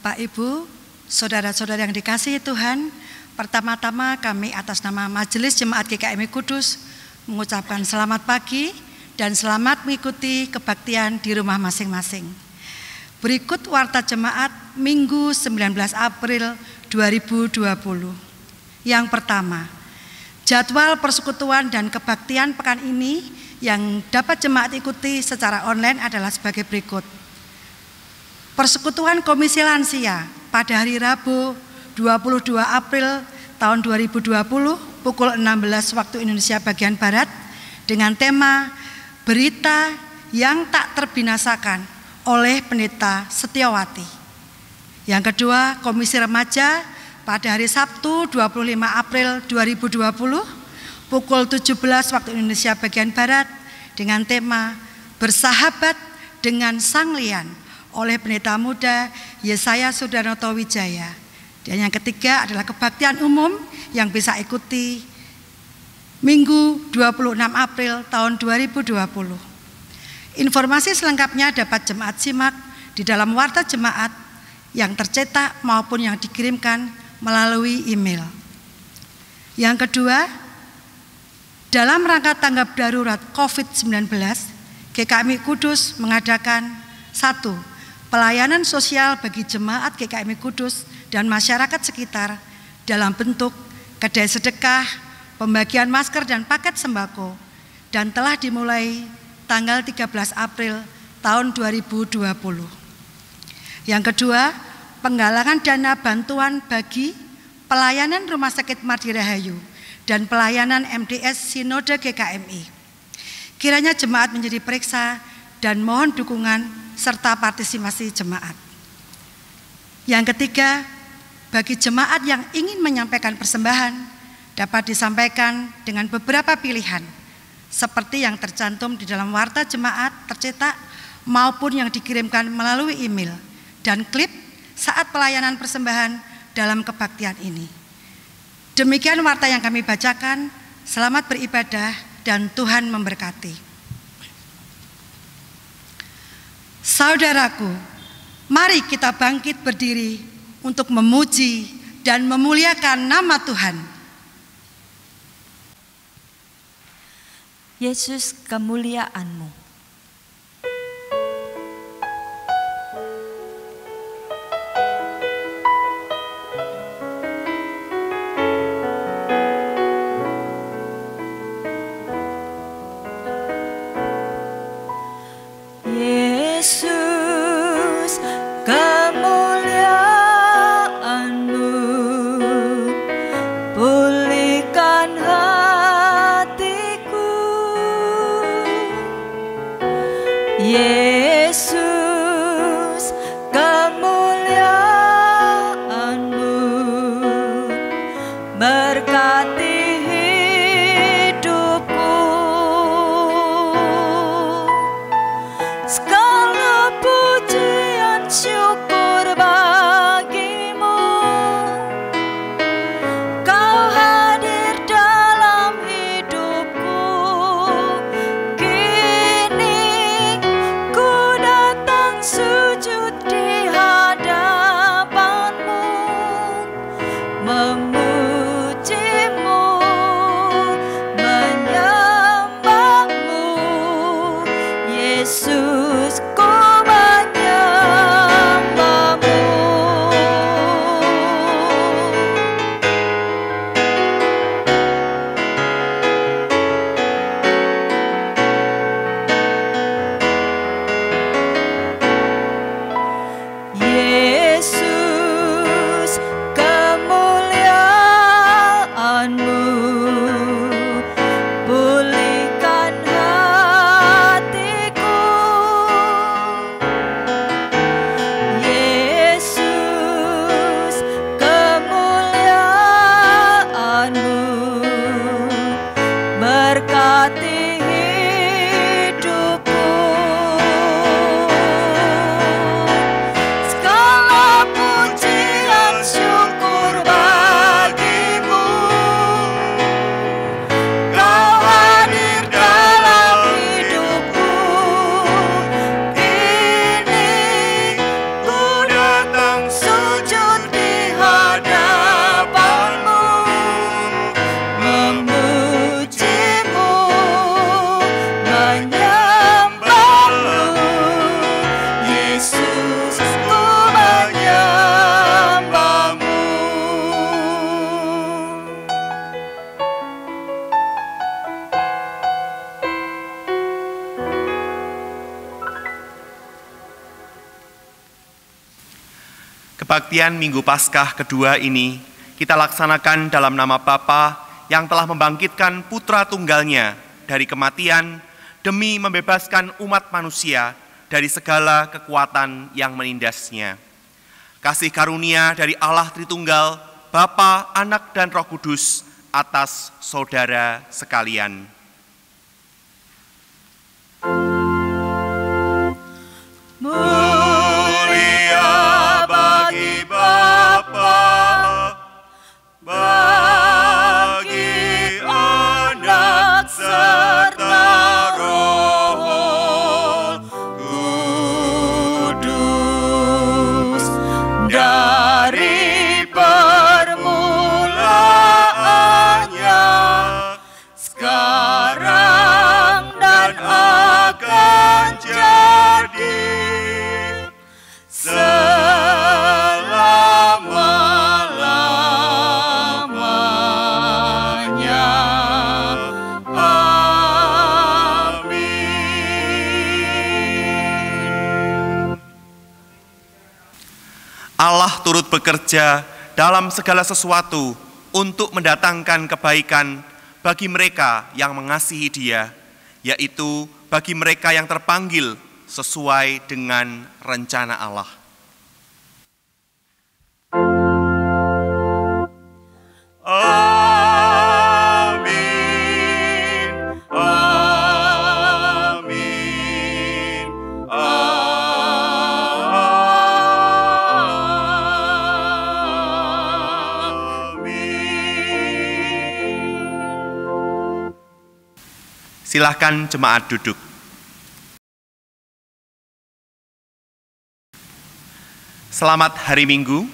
Bapak, Ibu, saudara-saudara yang dikasihi Tuhan, pertama-tama kami atas nama Majelis Jemaat GKMI Kudus mengucapkan selamat pagi dan selamat mengikuti kebaktian di rumah masing-masing. Berikut warta jemaat Minggu 19 April 2020. Yang pertama, jadwal persekutuan dan kebaktian pekan ini yang dapat jemaat ikuti secara online adalah sebagai berikut. Persekutuan Komisi Lansia pada hari Rabu 22 April tahun 2020 pukul 16 waktu Indonesia bagian Barat dengan tema Berita yang tak terbinasakan oleh Pendeta Setiawati. Yang kedua, Komisi Remaja pada hari Sabtu 25 April 2020 pukul 17 waktu Indonesia bagian Barat dengan tema Bersahabat dengan Sang Lian oleh Pendeta Muda Yesaya Sudarnoto Wijaya. Dan yang ketiga adalah kebaktian umum yang bisa ikuti Minggu 26 April tahun 2020. Informasi selengkapnya dapat jemaat simak di dalam warta jemaat yang tercetak maupun yang dikirimkan melalui email. Yang kedua, dalam rangka tanggap darurat COVID-19, GKMI Kudus mengadakan 1. Pelayanan sosial bagi jemaat GKMI Kudus dan masyarakat sekitar dalam bentuk kedai sedekah, pembagian masker dan paket sembako, dan telah dimulai tanggal 13 April tahun 2020. Yang kedua, penggalangan dana bantuan bagi pelayanan Rumah Sakit Mardi Rahayu dan pelayanan MDS Sinode GKMI. Kiranya jemaat menjadi periksa dan mohon dukungan serta partisipasi jemaat. Yang ketiga, bagi jemaat yang ingin menyampaikan persembahan dapat disampaikan dengan beberapa pilihan seperti yang tercantum di dalam warta jemaat tercetak maupun yang dikirimkan melalui email dan klip saat pelayanan persembahan dalam kebaktian ini. Demikian warta yang kami bacakan. Selamat beribadah dan Tuhan memberkati. Saudaraku, mari kita bangkit berdiri untuk memuji dan memuliakan nama Tuhan. Yesus, kemuliaan-Mu. Yesus, kemuliaan Kebaktian Minggu Paskah kedua ini kita laksanakan dalam nama Bapa yang telah membangkitkan putra tunggalnya dari kematian demi membebaskan umat manusia dari segala kekuatan yang menindasnya. Kasih karunia dari Allah Tritunggal, Bapa, Anak, dan Roh Kudus atas saudara sekalian. Mulia bagi Bapa, bagi Anak serta Roh Kudus, dari permulaannya, sekarang dan akan jadi selama-lamanya. Amin. Allah turut bekerja dalam segala sesuatu untuk mendatangkan kebaikan bagi mereka yang mengasihi Dia, yaitu bagi mereka yang terpanggil sesuai dengan rencana Allah. Amin. Amin. Amin. Silakan jemaat duduk. Selamat hari Minggu.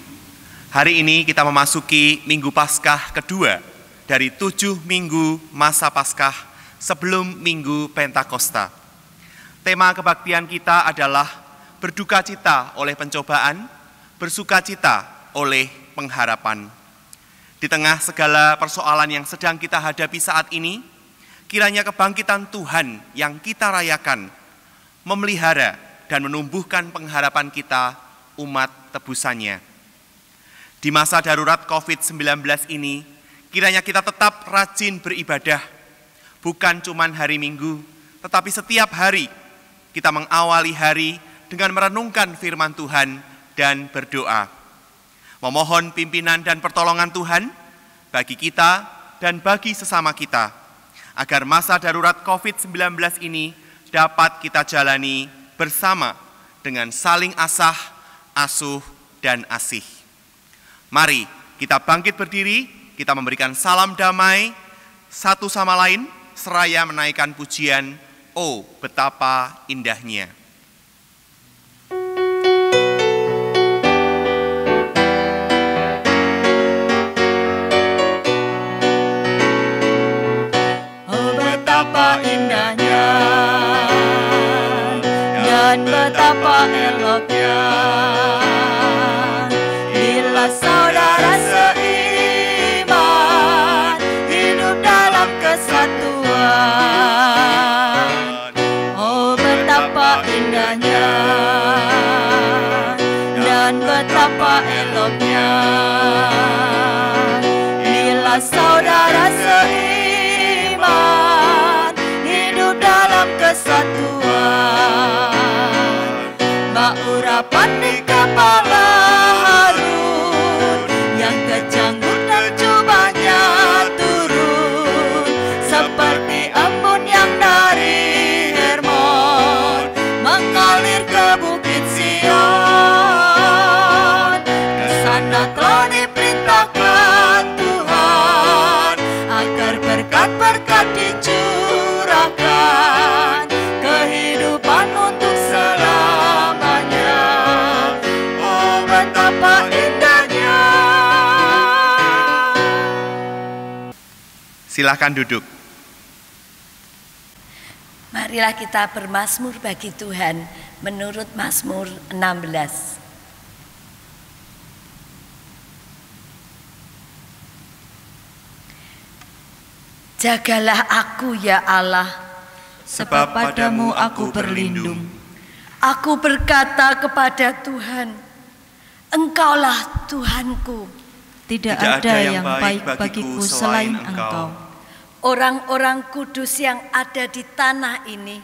Hari ini kita memasuki Minggu Paskah kedua dari 7 minggu masa Paskah sebelum Minggu Pentakosta. Tema kebaktian kita adalah berduka cita oleh pencobaan, bersuka cita oleh pengharapan. Di tengah segala persoalan yang sedang kita hadapi saat ini, kiranya kebangkitan Tuhan yang kita rayakan memelihara dan menumbuhkan pengharapan kita umat tebusannya. Di masa darurat COVID-19 ini, kiranya kita tetap rajin beribadah, bukan cuma hari Minggu, tetapi setiap hari kita mengawali hari dengan merenungkan firman Tuhan dan berdoa. Memohon pimpinan dan pertolongan Tuhan bagi kita dan bagi sesama kita, agar masa darurat COVID-19 ini dapat kita jalani bersama dengan saling asah, asuh, dan asih. Mari kita bangkit berdiri, kita memberikan salam damai satu sama lain, seraya menaikkan pujian, "Oh betapa indahnya." Oh betapa indahnya dan betapa eloknya bila saudara seiman hidup dalam kesatuan. Oh betapa indahnya dan betapa eloknya bila saudara seiman hidup dalam kesatuan. Urapan di kepala Harun yang kecanggut dan jubahnya turun seperti embun yang dari Hermon mengalir ke bukit Sion. Ke sana telah diperintahkan Tuhan agar berkat-berkat dicurahkan, kehidupan untuk selamanya. Oh betapa indahnya. Silakan duduk. Marilah kita bermazmur bagi Tuhan menurut Mazmur 16. Jagalah aku ya Allah, Sebab padamu aku berlindung. Aku berkata kepada Tuhan, Engkaulah Tuhanku. Tidak ada yang baik bagiku selain Engkau. Orang-orang kudus yang ada di tanah ini,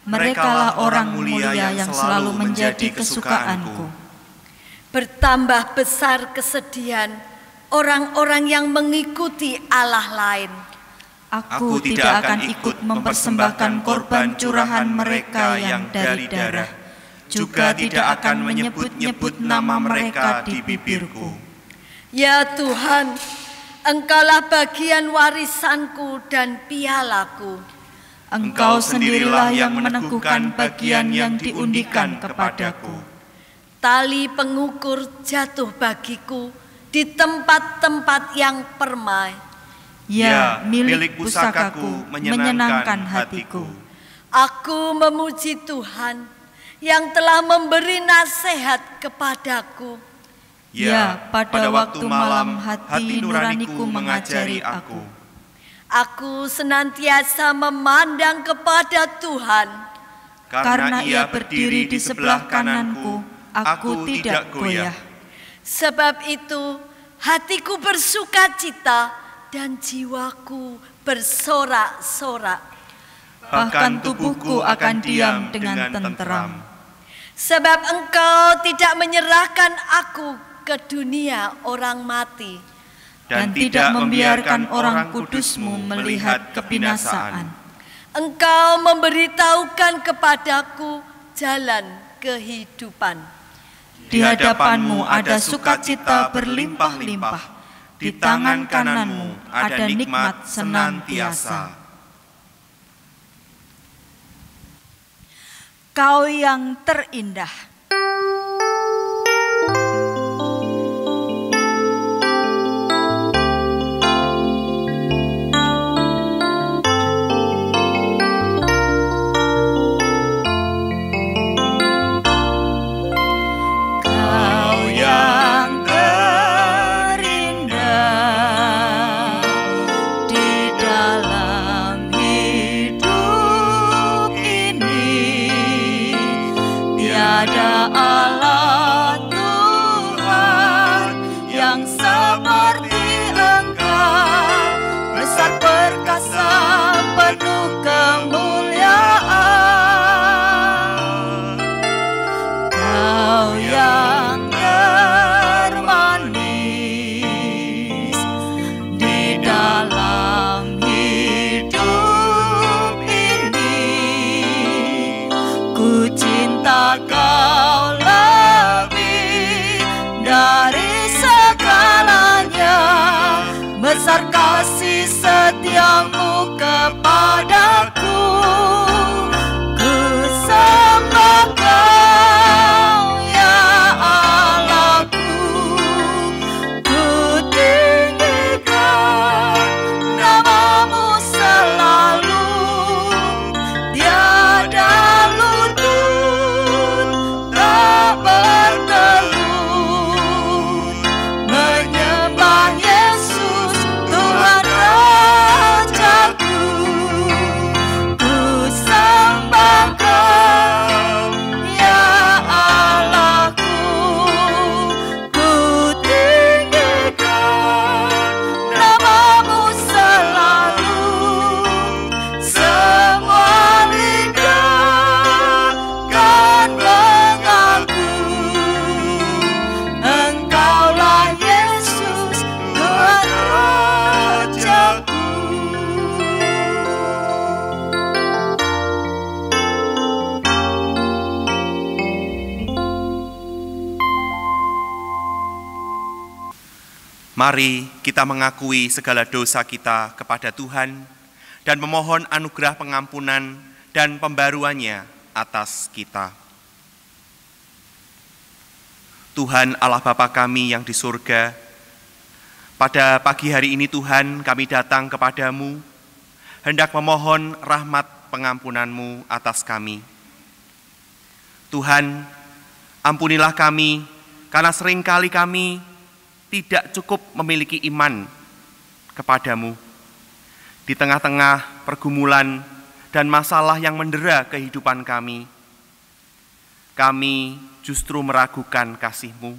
Merekalah orang mulia yang selalu menjadi kesukaanku. bertambah besar kesedihan orang-orang yang mengikuti Allah lain. Aku tidak akan ikut mempersembahkan korban curahan mereka yang dari darah, juga tidak akan menyebut-nyebut nama mereka di bibirku. Ya Tuhan, Engkaulah bagian warisanku dan pialaku. Engkau sendirilah yang meneguhkan bagian yang diundikan kepadaku. Tali pengukur jatuh bagiku di tempat-tempat yang permai. Ya, milik pusakaku menyenangkan hatiku. Aku memuji Tuhan yang telah memberi nasihat kepadaku. Ya, pada waktu malam hati nuraniku mengajari aku. Aku senantiasa memandang kepada Tuhan. Karena Ia berdiri di sebelah kananku, aku tidak goyah. Sebab itu hatiku bersukacita dan jiwaku bersorak-sorak. Bahkan tubuhku akan diam dengan tenteram. Sebab Engkau tidak menyerahkan aku ke dunia orang mati, dan tidak membiarkan orang kudus-Mu melihat kebinasaan. Engkau memberitahukan kepadaku jalan kehidupan. Di hadapan-Mu ada sukacita berlimpah-limpah, di tangan kanan-Mu ada nikmat senantiasa. Kau yang terindah. Besar kasih setiamu kepadaku, ku sembah Kau ya Allahku, ku tinggikan nama-Mu selalu, tiada lutut tak bertelut, menyembah Yesus Tuhan Rajaku, ku sembah Kau ya Allahku, ku tinggikan nama-Mu selalu, semua lidah kan mengaku, Engkaulah Yesus Tuhan Rajaku. Mari kita mengakui segala dosa kita kepada Tuhan dan memohon anugerah pengampunan dan pembaruannya atas kita. Tuhan Allah Bapa kami yang di surga, pada pagi hari ini Tuhan kami datang kepadamu, hendak memohon rahmat pengampunan-Mu atas kami. Tuhan, ampunilah kami, karena seringkali kami tidak cukup memiliki iman kepadamu. Di tengah-tengah pergumulan dan masalah yang mendera kehidupan kami justru meragukan kasih-Mu.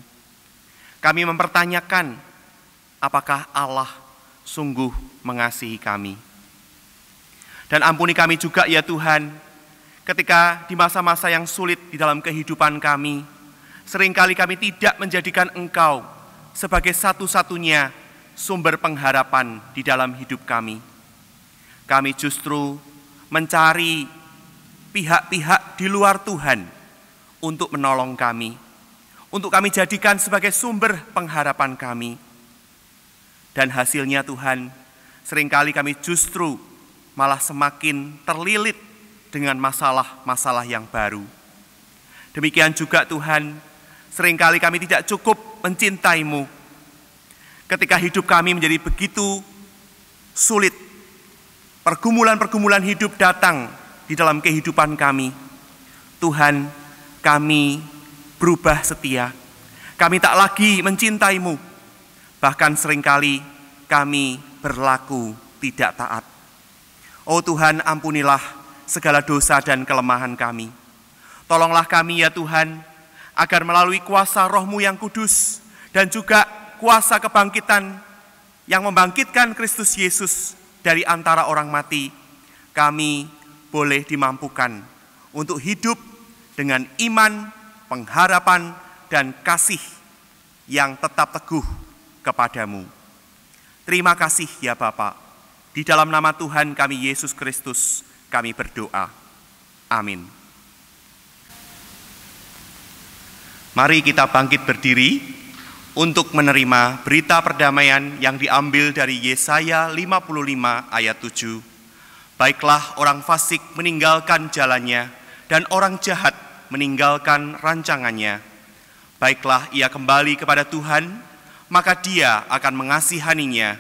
Kami mempertanyakan, apakah Allah sungguh mengasihi kami? Dan ampuni kami juga ya Tuhan, ketika di masa-masa yang sulit di dalam kehidupan kami, seringkali kami tidak menjadikan Engkau sebagai satu-satunya sumber pengharapan di dalam hidup kami. Kami justru mencari pihak-pihak di luar Tuhan untuk menolong kami, untuk kami jadikan sebagai sumber pengharapan kami. Dan hasilnya Tuhan, seringkali kami justru malah semakin terlilit dengan masalah-masalah yang baru. Demikian juga Tuhan, seringkali kami tidak cukup mencintai-Mu. Ketika hidup kami menjadi begitu sulit, pergumulan-pergumulan hidup datang di dalam kehidupan kami. Tuhan, kami berubah setia. Kami tak lagi mencintai-Mu. Bahkan seringkali kami berlaku tidak taat. Oh Tuhan, ampunilah segala dosa dan kelemahan kami. Tolonglah kami ya Tuhan, agar melalui kuasa Roh-Mu yang kudus dan juga kuasa kebangkitan yang membangkitkan Kristus Yesus dari antara orang mati, kami boleh dimampukan untuk hidup dengan iman, pengharapan, dan kasih yang tetap teguh kepadamu. Terima kasih ya Bapa. Di dalam nama Tuhan kami Yesus Kristus, kami berdoa. Amin. Mari kita bangkit berdiri untuk menerima berita perdamaian yang diambil dari Yesaya 55 ayat 7. Baiklah orang fasik meninggalkan jalannya dan orang jahat meninggalkan rancangannya. Baiklah ia kembali kepada Tuhan, maka Dia akan mengasihaninya,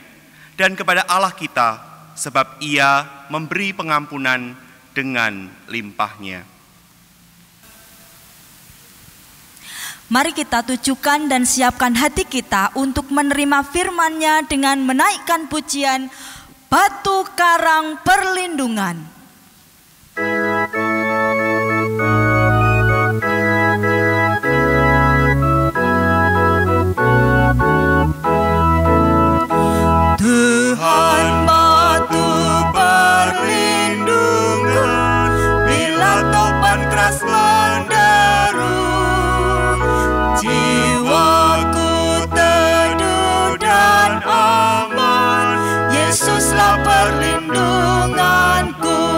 dan kepada Allah kita, sebab Ia memberi pengampunan dengan limpahnya. Mari kita tujukan dan siapkan hati kita untuk menerima firman-Nya dengan menaikkan pujian Batu Karang Perlindungan. Tuhan batu perlindungan, bila topan keras menderu, jiwaku teduh dan aman. Yesuslah perlindunganku.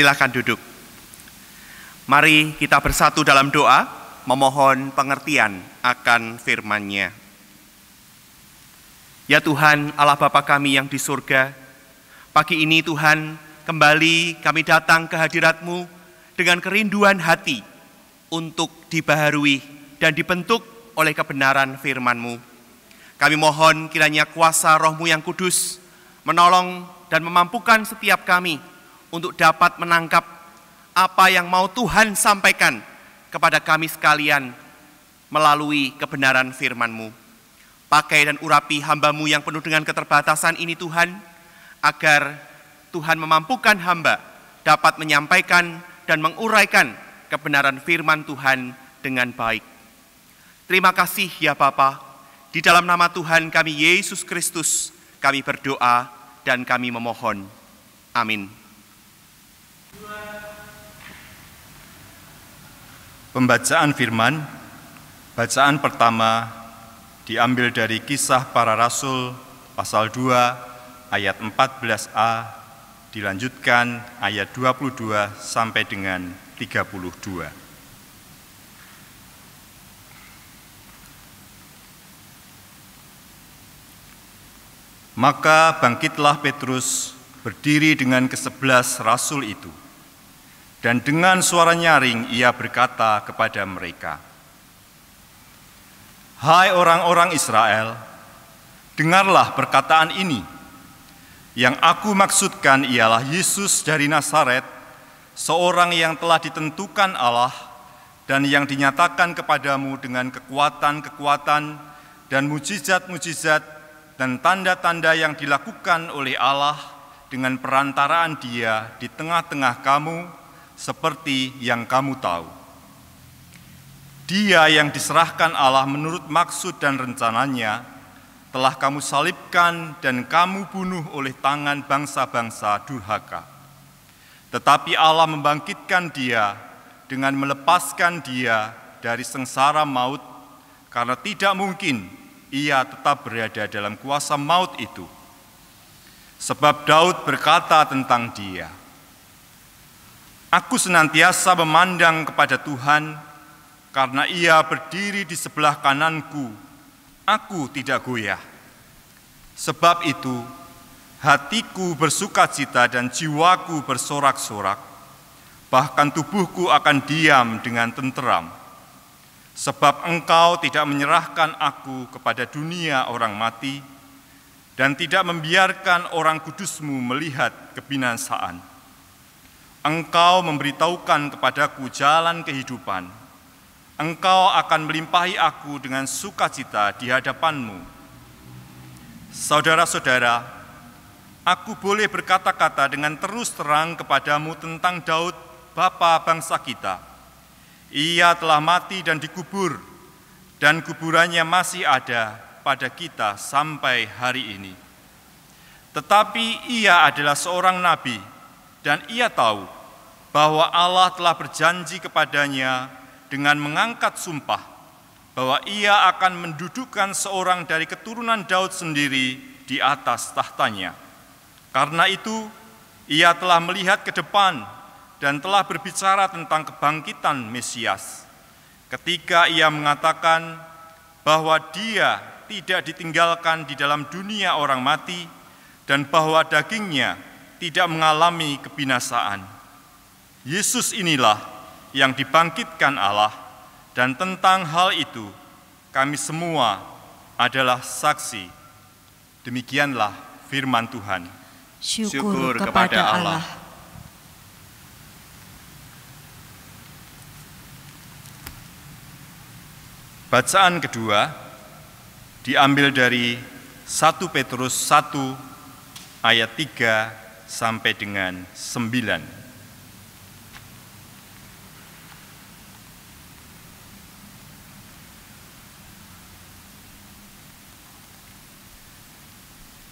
Silakan duduk. Mari kita bersatu dalam doa, memohon pengertian akan firman-Nya. Ya Tuhan, Allah Bapa kami yang di surga, pagi ini Tuhan, kembali kami datang ke hadirat-Mu dengan kerinduan hati untuk dibaharui dan dibentuk oleh kebenaran firman-Mu. Kami mohon kiranya kuasa Roh-Mu yang kudus menolong dan memampukan setiap kami untuk dapat menangkap apa yang mau Tuhan sampaikan kepada kami sekalian melalui kebenaran firman-Mu. Pakai dan urapi hamba-Mu yang penuh dengan keterbatasan ini Tuhan, agar Tuhan memampukan hamba dapat menyampaikan dan menguraikan kebenaran firman Tuhan dengan baik. Terima kasih ya Bapa, di dalam nama Tuhan kami Yesus Kristus, kami berdoa dan kami memohon. Amin. Pembacaan firman, bacaan pertama diambil dari Kisah Para Rasul pasal 2 ayat 14a, dilanjutkan ayat 22 sampai dengan 32. Maka bangkitlah Petrus berdiri dengan ke-11 rasul itu, dan dengan suara nyaring ia berkata kepada mereka, "Hai orang-orang Israel, dengarlah perkataan ini. Yang aku maksudkan ialah Yesus dari Nazaret, seorang yang telah ditentukan Allah dan yang dinyatakan kepadamu dengan kekuatan-kekuatan dan mujizat-mujizat dan tanda-tanda yang dilakukan oleh Allah dengan perantaraan Dia di tengah-tengah kamu, seperti yang kamu tahu. Dia yang diserahkan Allah menurut maksud dan rencananya telah kamu salibkan dan kamu bunuh oleh tangan bangsa-bangsa durhaka. Tetapi Allah membangkitkan Dia dengan melepaskan Dia dari sengsara maut, karena tidak mungkin Ia tetap berada dalam kuasa maut itu. Sebab Daud berkata tentang Dia, "Aku senantiasa memandang kepada Tuhan, karena Ia berdiri di sebelah kananku, aku tidak goyah. Sebab itu, hatiku bersukacita dan jiwaku bersorak-sorak, bahkan tubuhku akan diam dengan tenteram. Sebab Engkau tidak menyerahkan aku kepada dunia orang mati, dan tidak membiarkan orang kudus-Mu melihat kebinasaan. Engkau memberitahukan kepadaku jalan kehidupan. Engkau akan melimpahi aku dengan sukacita di hadapan-Mu. Saudara-saudara, aku boleh berkata-kata dengan terus terang kepadamu tentang Daud, bapa bangsa kita. Ia telah mati dan dikubur, dan kuburannya masih ada pada kita sampai hari ini. Tetapi ia adalah seorang nabi, dan ia tahu bahwa Allah telah berjanji kepadanya dengan mengangkat sumpah bahwa ia akan mendudukkan seorang dari keturunan Daud sendiri di atas tahtanya. Karena itu, ia telah melihat ke depan dan telah berbicara tentang kebangkitan Mesias, ketika ia mengatakan bahwa Dia tidak ditinggalkan di dalam dunia orang mati dan bahwa dagingnya tidak mengalami kebinasaan. Yesus inilah yang dibangkitkan Allah, dan tentang hal itu kami semua adalah saksi." Demikianlah firman Tuhan. Syukur kepada Allah. Bacaan kedua diambil dari 1 Petrus 1 ayat 3 sampai dengan 9.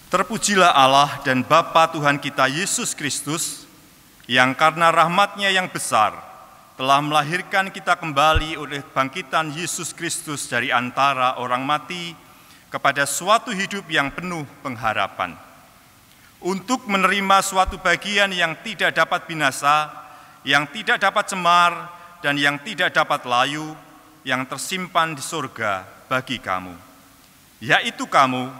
Terpujilah Allah dan Bapa Tuhan kita Yesus Kristus, yang karena rahmat-Nya yang besar telah melahirkan kita kembali oleh bangkitan Yesus Kristus dari antara orang mati kepada suatu hidup yang penuh pengharapan, untuk menerima suatu bagian yang tidak dapat binasa, yang tidak dapat cemar dan yang tidak dapat layu, yang tersimpan di surga bagi kamu, yaitu kamu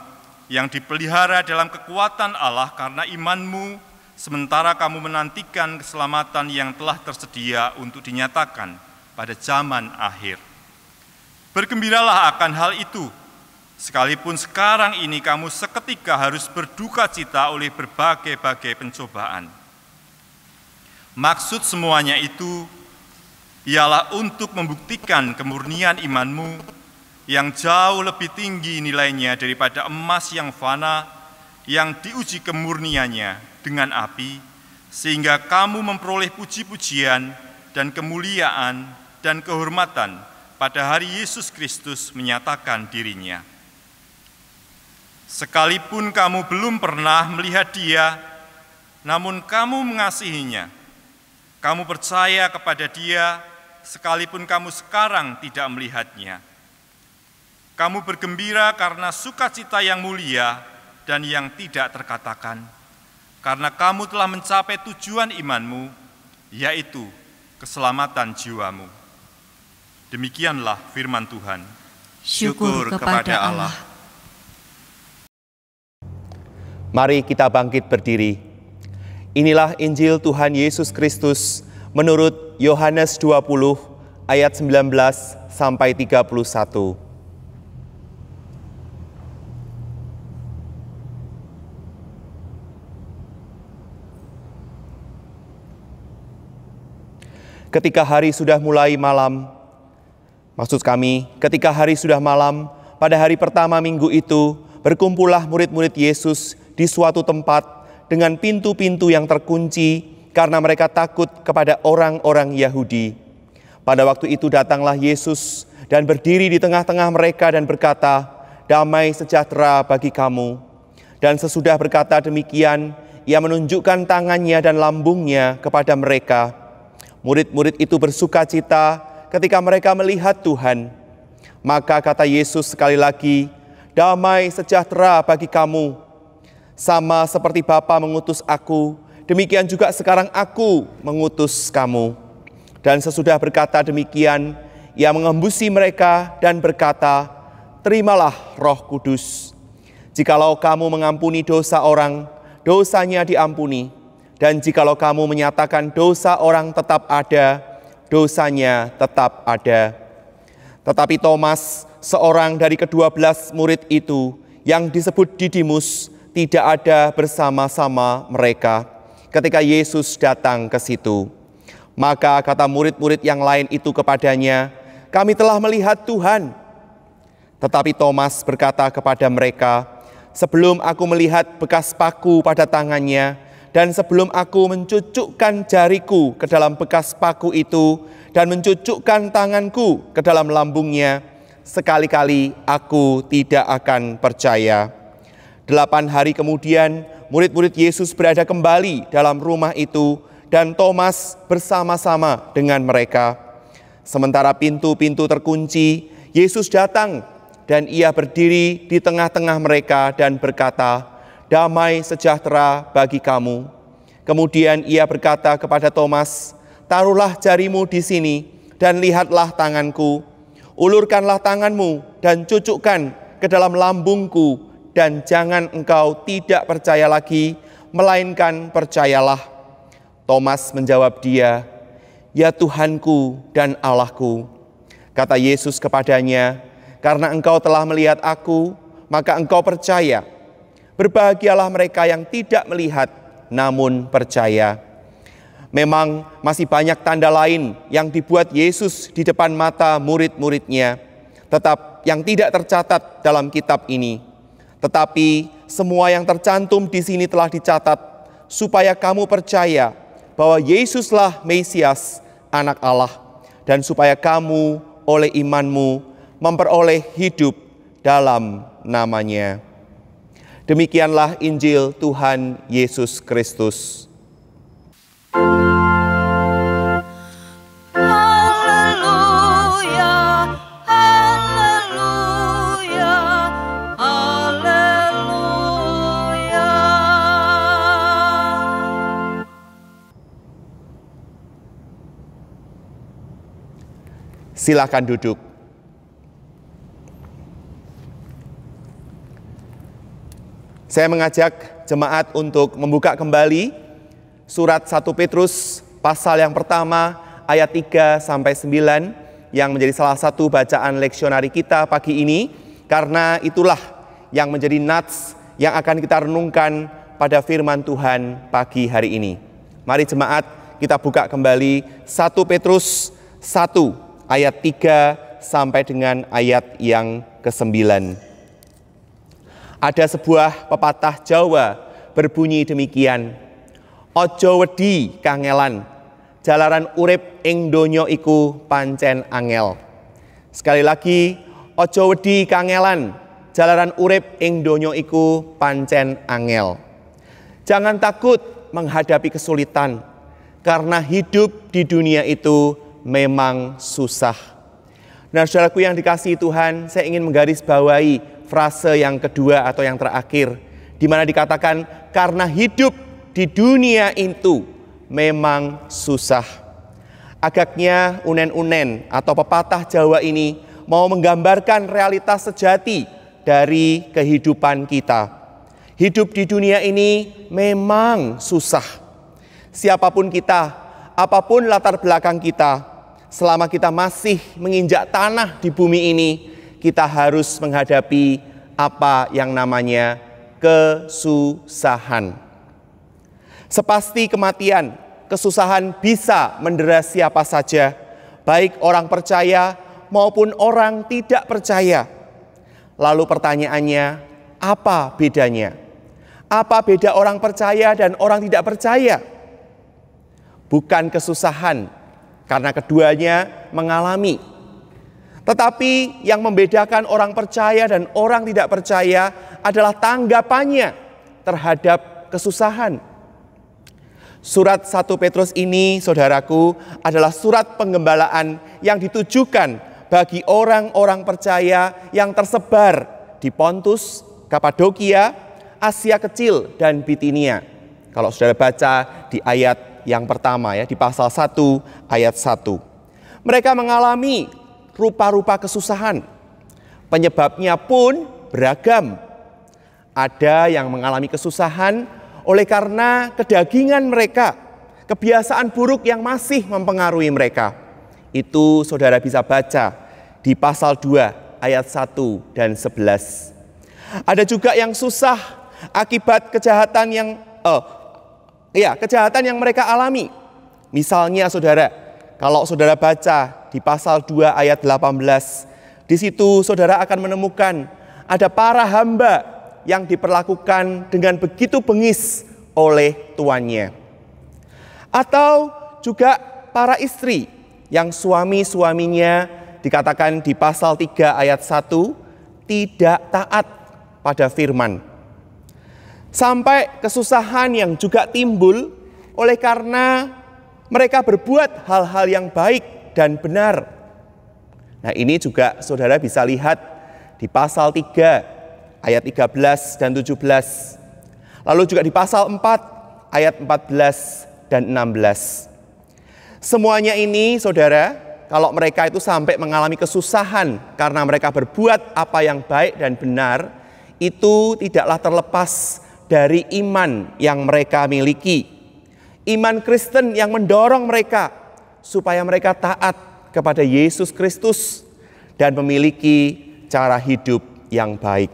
yang dipelihara dalam kekuatan Allah karena imanmu, sementara kamu menantikan keselamatan yang telah tersedia untuk dinyatakan pada zaman akhir. Bergembiralah akan hal itu, sekalipun sekarang ini kamu seketika harus berduka cita oleh berbagai-bagai pencobaan. Maksud semuanya itu ialah untuk membuktikan kemurnian imanmu yang jauh lebih tinggi nilainya daripada emas yang fana yang diuji kemurniannya dengan api, sehingga kamu memperoleh puji-pujian dan kemuliaan dan kehormatan pada hari Yesus Kristus menyatakan dirinya. Sekalipun kamu belum pernah melihat Dia, namun kamu mengasihinya. Kamu percaya kepada Dia, sekalipun kamu sekarang tidak melihatnya. Kamu bergembira karena sukacita yang mulia dan yang tidak terkatakan, karena kamu telah mencapai tujuan imanmu, yaitu keselamatan jiwamu. Demikianlah firman Tuhan. Syukur kepada Allah. Mari kita bangkit berdiri. Inilah Injil Tuhan Yesus Kristus menurut Yohanes 20 ayat 19 sampai 31. Ketika hari sudah mulai malam, ketika hari sudah malam, pada hari pertama minggu itu, berkumpullah murid-murid Yesus di suatu tempat dengan pintu-pintu yang terkunci karena mereka takut kepada orang-orang Yahudi. Pada waktu itu datanglah Yesus dan berdiri di tengah-tengah mereka dan berkata, "Damai sejahtera bagi kamu." Dan sesudah berkata demikian, Ia menunjukkan tangannya dan lambungnya kepada mereka. Murid-murid itu bersuka cita ketika mereka melihat Tuhan. Maka kata Yesus sekali lagi, "Damai sejahtera bagi kamu. Sama seperti Bapa mengutus aku, demikian juga sekarang aku mengutus kamu." Dan sesudah berkata demikian, Ia mengembusi mereka dan berkata, "Terimalah Roh Kudus. Jikalau kamu mengampuni dosa orang, dosanya diampuni. Dan jikalau kamu menyatakan dosa orang tetap ada, dosanya tetap ada." Tetapi Thomas, seorang dari ke-12 murid itu, yang disebut Didimus, tidak ada bersama-sama mereka ketika Yesus datang ke situ. Maka kata murid-murid yang lain itu kepadanya, "Kami telah melihat Tuhan." Tetapi Thomas berkata kepada mereka, "Sebelum aku melihat bekas paku pada tangannya, dan sebelum aku mencucukkan jariku ke dalam bekas paku itu, dan mencucukkan tanganku ke dalam lambungnya, sekali-kali aku tidak akan percaya." 8 hari kemudian, murid-murid Yesus berada kembali dalam rumah itu, dan Thomas bersama-sama dengan mereka. Sementara pintu-pintu terkunci, Yesus datang, dan Ia berdiri di tengah-tengah mereka dan berkata, "Damai sejahtera bagi kamu." Kemudian Ia berkata kepada Thomas, "Taruhlah jarimu di sini, dan lihatlah tanganku. Ulurkanlah tanganmu, dan cucukkan ke dalam lambungku, dan jangan engkau tidak percaya lagi, melainkan percayalah." Thomas menjawab Dia, "Ya Tuhanku dan Allahku." Kata Yesus kepadanya, "Karena engkau telah melihat aku, maka engkau percaya. Berbahagialah mereka yang tidak melihat, namun percaya." Memang masih banyak tanda lain yang dibuat Yesus di depan mata murid-muridnya, tetap yang tidak tercatat dalam kitab ini. Tetapi semua yang tercantum di sini telah dicatat, supaya kamu percaya bahwa Yesuslah Mesias, Anak Allah, dan supaya kamu oleh imanmu memperoleh hidup dalam nama-Nya. Demikianlah Injil Tuhan Yesus Kristus. Silakan duduk. Saya mengajak jemaat untuk membuka kembali surat 1 Petrus pasal yang pertama ayat 3 sampai 9 yang menjadi salah satu bacaan leksionari kita pagi ini, karena itulah yang menjadi nats yang akan kita renungkan pada firman Tuhan pagi hari ini. Mari jemaat kita buka kembali 1 Petrus 1 ayat 3 sampai dengan ayat yang ke-9. Ada sebuah pepatah Jawa berbunyi demikian. Ojo wedi kangelan, jalaran urip ing donya iku pancen angel. Sekali lagi, ojo wedi kangelan, jalaran urip ing donya iku pancen angel. Jangan takut menghadapi kesulitan, karena hidup di dunia itu memang susah. Nah, saudaraku yang dikasihi Tuhan, saya ingin menggarisbawahi frase yang kedua atau yang terakhir, di mana dikatakan karena hidup di dunia itu memang susah. Agaknya unen-unen atau pepatah Jawa ini mau menggambarkan realitas sejati dari kehidupan kita. Hidup di dunia ini memang susah. Siapapun kita, apapun latar belakang kita, selama kita masih menginjak tanah di bumi ini, kita harus menghadapi apa yang namanya kesusahan. Sepasti kematian, kesusahan bisa mendera siapa saja, baik orang percaya maupun orang tidak percaya. Lalu pertanyaannya, apa bedanya? Apa beda orang percaya dan orang tidak percaya? Bukan kesusahan, karena keduanya mengalami. Tetapi yang membedakan orang percaya dan orang tidak percaya adalah tanggapannya terhadap kesusahan. Surat 1 Petrus ini, saudaraku, adalah surat penggembalaan yang ditujukan bagi orang-orang percaya yang tersebar di Pontus, Kapadokia, Asia Kecil, dan Bitinia. Kalau saudara baca di ayat yang pertama ya, di pasal 1 ayat 1. Mereka mengalami rupa-rupa kesusahan. Penyebabnya pun beragam. Ada yang mengalami kesusahan oleh karena kedagingan mereka, kebiasaan buruk yang masih mempengaruhi mereka. Itu saudara bisa baca di pasal 2 ayat 1 dan 11. Ada juga yang susah akibat kejahatan yang mereka alami. Misalnya saudara, kalau saudara baca di pasal 2 ayat 18, di situ saudara akan menemukan ada para hamba yang diperlakukan dengan begitu bengis oleh tuannya. Atau juga para istri yang suami-suaminya dikatakan di pasal 3 ayat 1 tidak taat pada firman. Sampai kesusahan yang juga timbul oleh karena mereka berbuat hal-hal yang baik dan benar. Nah, ini juga saudara bisa lihat di pasal 3 ayat 13 dan 17. Lalu juga di pasal 4 ayat 14 dan 16. Semuanya ini saudara, kalau mereka itu sampai mengalami kesusahan karena mereka berbuat apa yang baik dan benar, itu tidaklah terlepas dari iman yang mereka miliki. Iman Kristen yang mendorong mereka supaya mereka taat kepada Yesus Kristus dan memiliki cara hidup yang baik.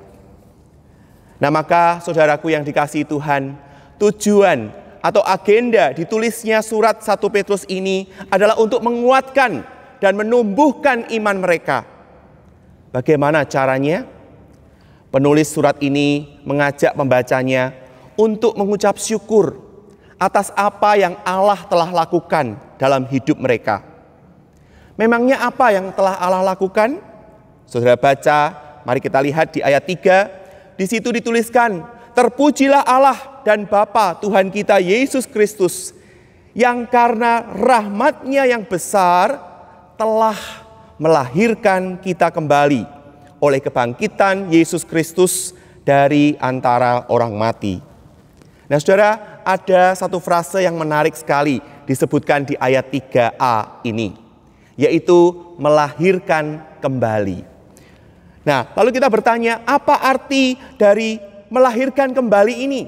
Nah, maka saudaraku yang dikasihi Tuhan, tujuan atau agenda ditulisnya surat 1 Petrus ini adalah untuk menguatkan dan menumbuhkan iman mereka. Bagaimana caranya? Penulis surat ini mengajak pembacanya untuk mengucap syukur atas apa yang Allah telah lakukan dalam hidup mereka. Memangnya apa yang telah Allah lakukan? Saudara baca, mari kita lihat di ayat 3. Di situ dituliskan, terpujilah Allah dan Bapa Tuhan kita Yesus Kristus, yang karena rahmat-Nya yang besar telah melahirkan kita kembali oleh kebangkitan Yesus Kristus dari antara orang mati. Nah saudara, ada satu frase yang menarik sekali disebutkan di ayat 3a ini, yaitu melahirkan kembali. Nah, lalu kita bertanya, apa arti dari melahirkan kembali ini?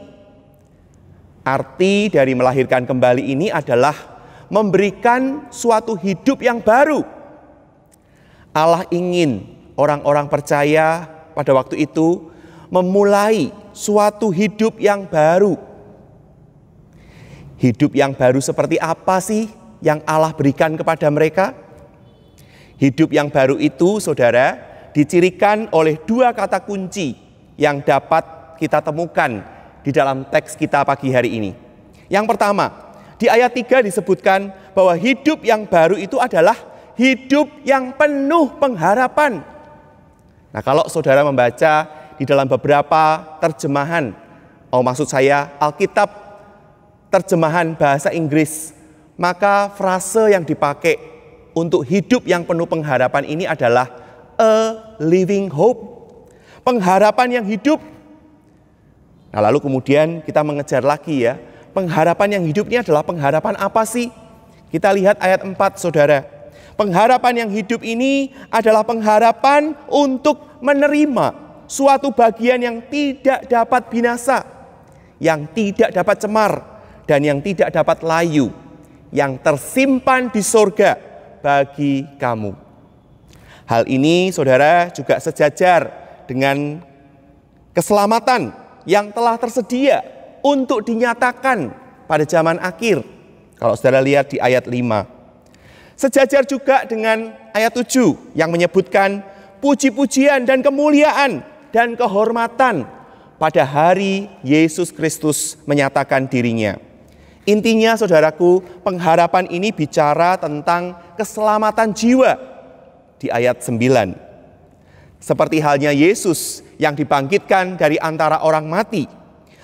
Arti dari melahirkan kembali ini adalah memberikan suatu hidup yang baru. Allah ingin orang-orang percaya pada waktu itu memulai suatu hidup yang baru. Hidup yang baru seperti apa sih yang Allah berikan kepada mereka? Hidup yang baru itu, saudara, dicirikan oleh dua kata kunci yang dapat kita temukan di dalam teks kita pagi hari ini. Yang pertama, di ayat 3 disebutkan bahwa hidup yang baru itu adalah hidup yang penuh pengharapan. Nah, kalau saudara membaca di dalam beberapa terjemahan, maksud saya Alkitab terjemahan bahasa Inggris, maka frase yang dipakai untuk hidup yang penuh pengharapan ini adalah a living hope. Pengharapan yang hidup. Nah, lalu kemudian kita mengejar lagi ya. Pengharapan yang hidup ini adalah pengharapan apa sih? Kita lihat ayat 4, saudara. Pengharapan yang hidup ini adalah pengharapan untuk menerima suatu bagian yang tidak dapat binasa, yang tidak dapat cemar, dan yang tidak dapat layu, yang tersimpan di sorga bagi kamu. Hal ini, saudara, juga sejajar dengan keselamatan yang telah tersedia untuk dinyatakan pada zaman akhir. Kalau saudara lihat di ayat 5. Sejajar juga dengan ayat 7 yang menyebutkan puji-pujian dan kemuliaan dan kehormatan pada hari Yesus Kristus menyatakan dirinya. Intinya, saudaraku, pengharapan ini bicara tentang keselamatan jiwa di ayat 9. Seperti halnya Yesus yang dibangkitkan dari antara orang mati.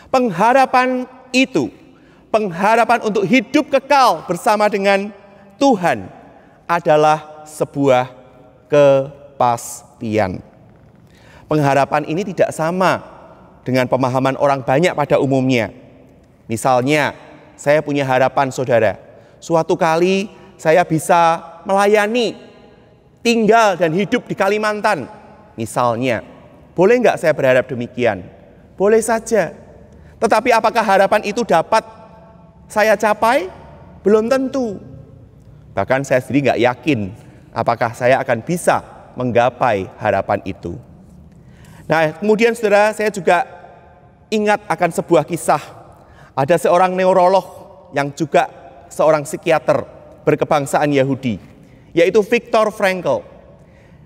Pengharapan itu, pengharapan untuk hidup kekal bersama dengan Tuhan adalah sebuah kepastian. Pengharapan ini tidak sama dengan pemahaman orang banyak pada umumnya. Misalnya, saya punya harapan, saudara, suatu kali saya bisa melayani, tinggal dan hidup di Kalimantan. Misalnya, boleh nggak saya berharap demikian? Boleh saja. Tetapi apakah harapan itu dapat saya capai? Belum tentu. Bahkan saya sendiri nggak yakin apakah saya akan bisa menggapai harapan itu. Nah, kemudian saudara, saya juga ingat akan sebuah kisah. Ada seorang neurolog yang juga seorang psikiater berkebangsaan Yahudi, yaitu Viktor Frankl.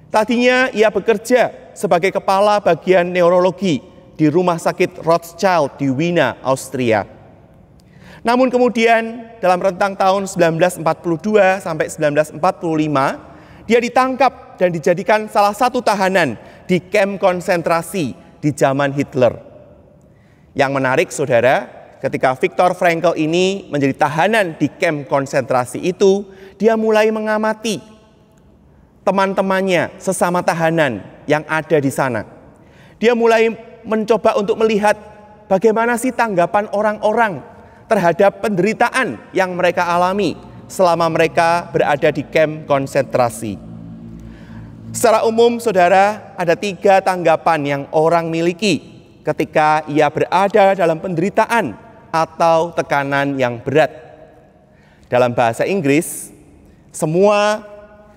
Tadinya ia bekerja sebagai kepala bagian neurologi di rumah sakit Rothschild di Wiener, Austria. Namun kemudian dalam rentang tahun 1942 sampai 1945, dia ditangkap dan dijadikan salah satu tahanan di kamp konsentrasi di zaman Hitler. Yang menarik, saudara, ketika Viktor Frankl ini menjadi tahanan di kamp konsentrasi itu, dia mulai mengamati teman-temannya sesama tahanan yang ada di sana. Dia mulai mencoba untuk melihat bagaimana sih tanggapan orang-orang terhadap penderitaan yang mereka alami selama mereka berada di kamp konsentrasi. Secara umum, saudara, ada 3 tanggapan yang orang miliki ketika ia berada dalam penderitaan atau tekanan yang berat. Dalam bahasa Inggris, semua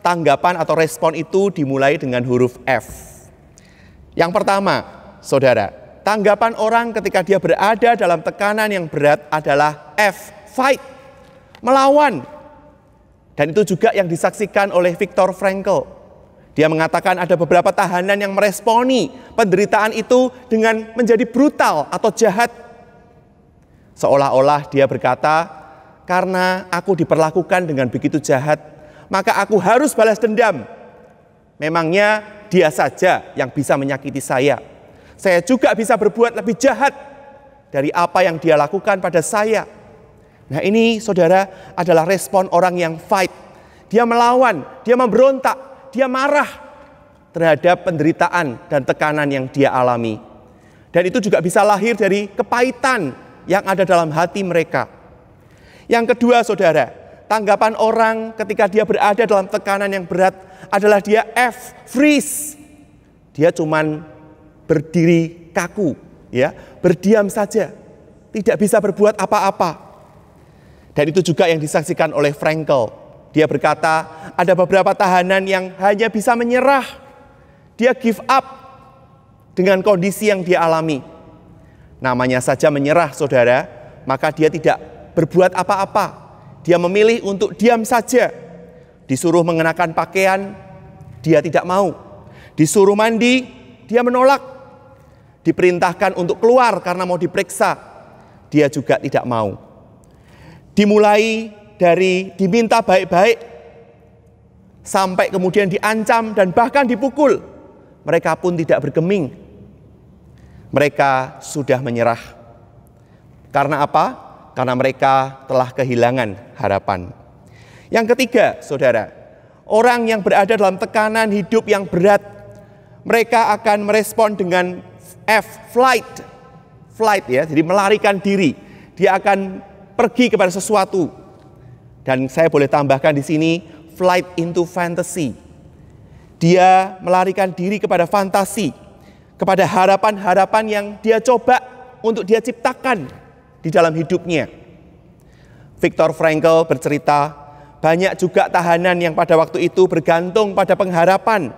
tanggapan atau respon itu dimulai dengan huruf F. Yang pertama, saudara, tanggapan orang ketika dia berada dalam tekanan yang berat adalah F, fight, melawan. Dan itu juga yang disaksikan oleh Viktor Frankl. Dia mengatakan ada beberapa tahanan yang meresponi penderitaan itu dengan menjadi brutal atau jahat. Seolah-olah dia berkata, karena aku diperlakukan dengan begitu jahat, maka aku harus balas dendam. Memangnya dia saja yang bisa menyakiti saya. Saya juga bisa berbuat lebih jahat dari apa yang dia lakukan pada saya. Nah, ini, saudara, adalah respon orang yang fight. Dia melawan, dia memberontak, dia marah terhadap penderitaan dan tekanan yang dia alami. Dan itu juga bisa lahir dari kepahitan yang ada dalam hati mereka. Yang kedua, saudara, tanggapan orang ketika dia berada dalam tekanan yang berat adalah dia freeze. Dia cuman berdiri kaku, ya, berdiam saja, tidak bisa berbuat apa-apa. Dan itu juga yang disaksikan oleh Frankl. Dia berkata, ada beberapa tahanan yang hanya bisa menyerah. Dia give up dengan kondisi yang dia alami. Namanya saja menyerah, saudara, maka dia tidak berbuat apa-apa. Dia memilih untuk diam saja. Disuruh mengenakan pakaian, dia tidak mau. Disuruh mandi, dia menolak. Diperintahkan untuk keluar karena mau diperiksa, dia juga tidak mau. Dimulai dari diminta baik-baik, sampai kemudian diancam dan bahkan dipukul. Mereka pun tidak bergeming. Mereka sudah menyerah. Karena apa? Karena mereka telah kehilangan harapan. Yang ketiga, saudara, orang yang berada dalam tekanan hidup yang berat, mereka akan merespon dengan flight ya, jadi melarikan diri. Dia akan pergi kepada sesuatu. Dan saya boleh tambahkan di sini, flight into fantasy. Dia melarikan diri kepada fantasi, kepada harapan-harapan yang dia coba untuk dia ciptakan di dalam hidupnya. Viktor Frankl bercerita, banyak juga tahanan yang pada waktu itu bergantung pada pengharapan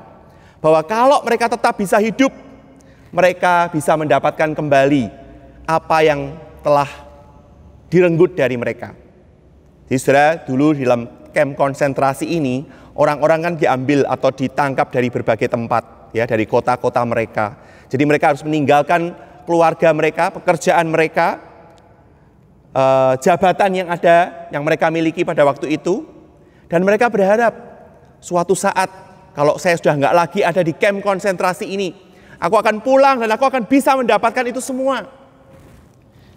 bahwa kalau mereka tetap bisa hidup, mereka bisa mendapatkan kembali apa yang telah direnggut dari mereka. Jadi saudara, dulu di dalam kamp konsentrasi ini, orang-orang kan diambil atau ditangkap dari berbagai tempat, ya, dari kota-kota mereka. Jadi mereka harus meninggalkan keluarga mereka, pekerjaan mereka, jabatan yang ada, yang mereka miliki pada waktu itu. Dan mereka berharap, suatu saat kalau saya sudah nggak lagi ada di kamp konsentrasi ini, aku akan pulang dan aku akan bisa mendapatkan itu semua.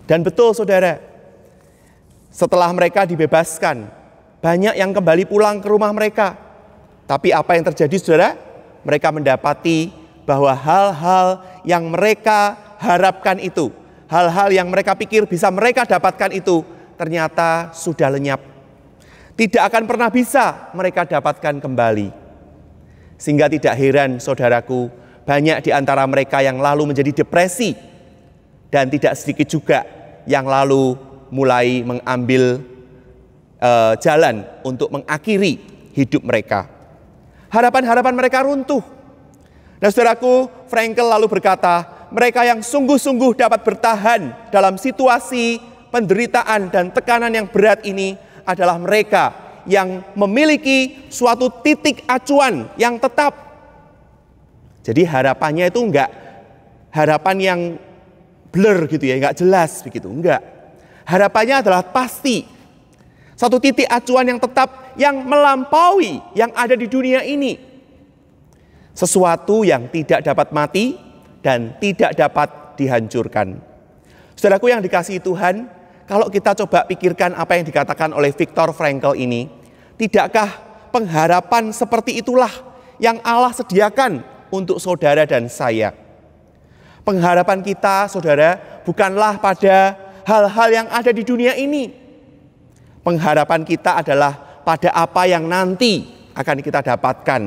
Dan betul saudara, setelah mereka dibebaskan, banyak yang kembali pulang ke rumah mereka. Tapi apa yang terjadi saudara? Mereka mendapati bahwa hal-hal yang mereka harapkan itu, hal-hal yang mereka pikir bisa mereka dapatkan itu, ternyata sudah lenyap. Tidak akan pernah bisa mereka dapatkan kembali. Sehingga tidak heran saudaraku, banyak di antara mereka yang lalu menjadi depresi. Dan tidak sedikit juga yang lalu mulai mengambil jalan untuk mengakhiri hidup mereka. Harapan-harapan mereka runtuh. Dan saudaraku, Frankl lalu berkata, mereka yang sungguh-sungguh dapat bertahan dalam situasi penderitaan dan tekanan yang berat ini adalah mereka yang memiliki suatu titik acuan yang tetap. Jadi harapannya itu enggak harapan yang blur gitu ya, enggak jelas begitu, enggak. Harapannya adalah pasti. Satu titik acuan yang tetap, yang melampaui yang ada di dunia ini. Sesuatu yang tidak dapat mati dan tidak dapat dihancurkan. Saudaraku yang dikasihi Tuhan, kalau kita coba pikirkan apa yang dikatakan oleh Viktor Frankl ini, tidakkah pengharapan seperti itulah yang Allah sediakan untuk saudara dan saya? Pengharapan kita, saudara, bukanlah pada hal-hal yang ada di dunia ini. Pengharapan kita adalah pada apa yang nanti akan kita dapatkan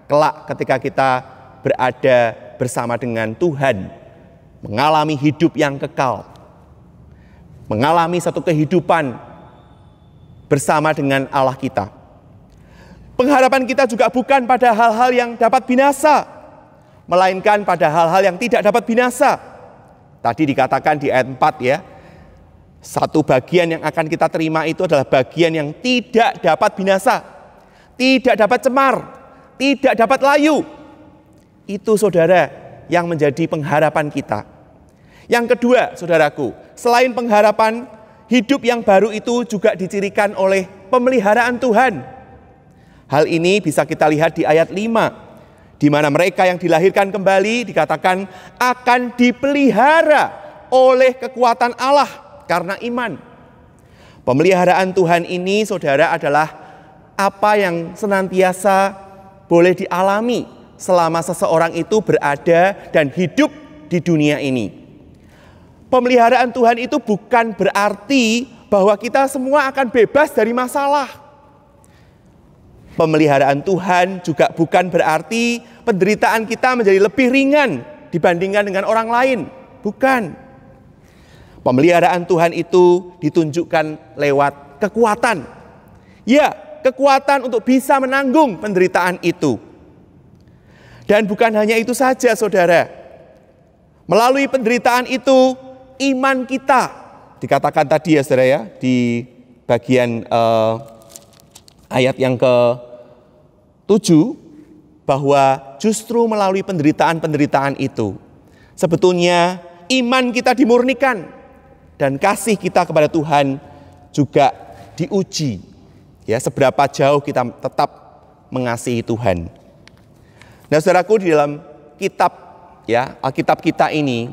kelak ketika kita berada bersama dengan Tuhan, mengalami hidup yang kekal, mengalami satu kehidupan bersama dengan Allah kita. Pengharapan kita juga bukan pada hal-hal yang dapat binasa, melainkan pada hal-hal yang tidak dapat binasa. Tadi dikatakan di ayat 4 ya, satu bagian yang akan kita terima itu adalah bagian yang tidak dapat binasa, tidak dapat cemar, tidak dapat layu. Itu saudara yang menjadi pengharapan kita. Yang kedua saudaraku, selain pengharapan, hidup yang baru itu juga dicirikan oleh pemeliharaan Tuhan. Hal ini bisa kita lihat di ayat 5, di mana mereka yang dilahirkan kembali dikatakan akan dipelihara oleh kekuatan Allah karena iman. Pemeliharaan Tuhan ini saudara adalah apa yang senantiasa boleh dialami selama seseorang itu berada dan hidup di dunia ini. Pemeliharaan Tuhan itu bukan berarti bahwa kita semua akan bebas dari masalah. Pemeliharaan Tuhan juga bukan berarti penderitaan kita menjadi lebih ringan dibandingkan dengan orang lain. Bukan. Pemeliharaan Tuhan itu ditunjukkan lewat kekuatan. Ya, kekuatan untuk bisa menanggung penderitaan itu. Dan bukan hanya itu saja, saudara. Melalui penderitaan itu, iman kita, dikatakan tadi ya saudara ya, di bagian ayat yang ke-7, bahwa justru melalui penderitaan-penderitaan itu, sebetulnya iman kita dimurnikan, dan kasih kita kepada Tuhan juga diuji. Ya, seberapa jauh kita tetap mengasihi Tuhan. Nah, saudaraku, di dalam kitab ya, Alkitab kita ini,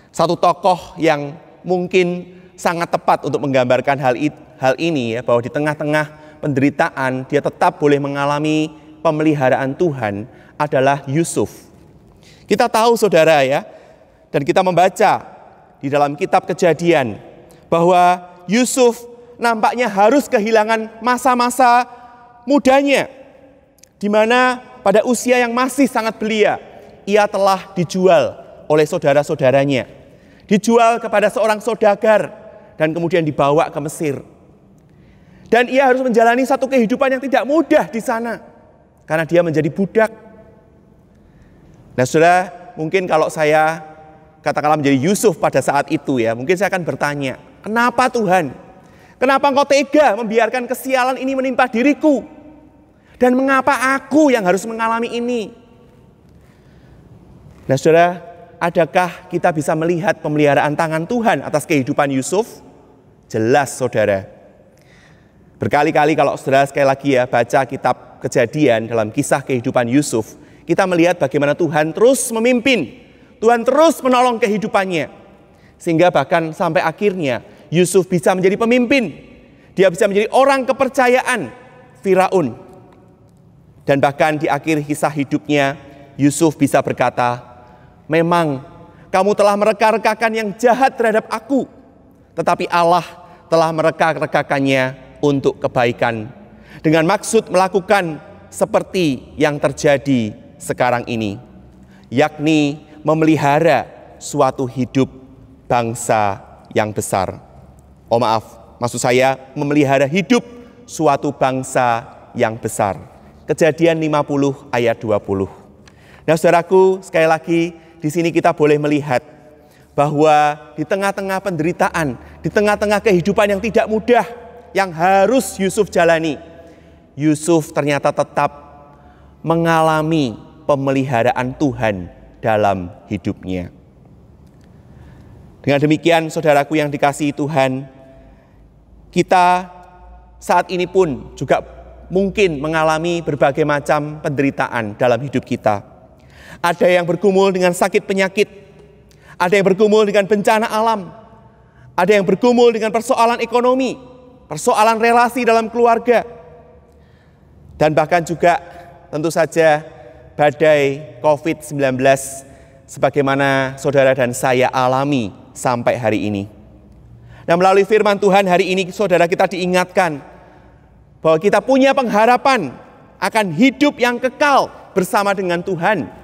satu tokoh yang mungkin sangat tepat untuk menggambarkan hal ini ya, bahwa di tengah-tengah penderitaan dia tetap boleh mengalami pemeliharaan Tuhan adalah Yusuf. Kita tahu saudara ya, dan kita membaca di dalam kitab Kejadian bahwa Yusuf nampaknya harus kehilangan masa-masa mudanya, di mana pada usia yang masih sangat belia, ia telah dijual oleh saudara-saudaranya, dijual kepada seorang saudagar, dan kemudian dibawa ke Mesir. Dan ia harus menjalani satu kehidupan yang tidak mudah di sana, karena dia menjadi budak. Nah saudara, mungkin kalau saya katakanlah menjadi Yusuf pada saat itu ya, mungkin saya akan bertanya, kenapa Tuhan? Kenapa Engkau tega membiarkan kesialan ini menimpa diriku? Dan mengapa aku yang harus mengalami ini? Nah saudara, adakah kita bisa melihat pemeliharaan tangan Tuhan atas kehidupan Yusuf? Jelas saudara. Berkali-kali kalau saudara sekali lagi ya baca kitab Kejadian dalam kisah kehidupan Yusuf, kita melihat bagaimana Tuhan terus memimpin, Tuhan terus menolong kehidupannya. Sehingga bahkan sampai akhirnya Yusuf bisa menjadi pemimpin. Dia bisa menjadi orang kepercayaan Firaun. Dan bahkan di akhir kisah hidupnya, Yusuf bisa berkata, memang kamu telah mereka-rekakan yang jahat terhadap aku, tetapi Allah telah mereka-rekakannya untuk kebaikan, dengan maksud melakukan seperti yang terjadi sekarang ini, yakni memelihara suatu hidup bangsa yang besar. Oh maaf, maksud saya memelihara hidup suatu bangsa yang besar. Kejadian 50 ayat 20. Nah saudaraku, sekali lagi di sini kita boleh melihat bahwa di tengah-tengah penderitaan, di tengah-tengah kehidupan yang tidak mudah yang harus Yusuf jalani, Yusuf ternyata tetap mengalami pemeliharaan Tuhan dalam hidupnya. Dengan demikian saudaraku yang dikasihi Tuhan, kita saat ini pun juga mungkin mengalami berbagai macam penderitaan dalam hidup kita. Ada yang bergumul dengan sakit penyakit, ada yang bergumul dengan bencana alam, ada yang bergumul dengan persoalan ekonomi, persoalan relasi dalam keluarga, dan bahkan juga tentu saja badai COVID-19 sebagaimana saudara dan saya alami sampai hari ini. Nah, melalui firman Tuhan hari ini saudara kita diingatkan bahwa kita punya pengharapan akan hidup yang kekal bersama dengan Tuhan.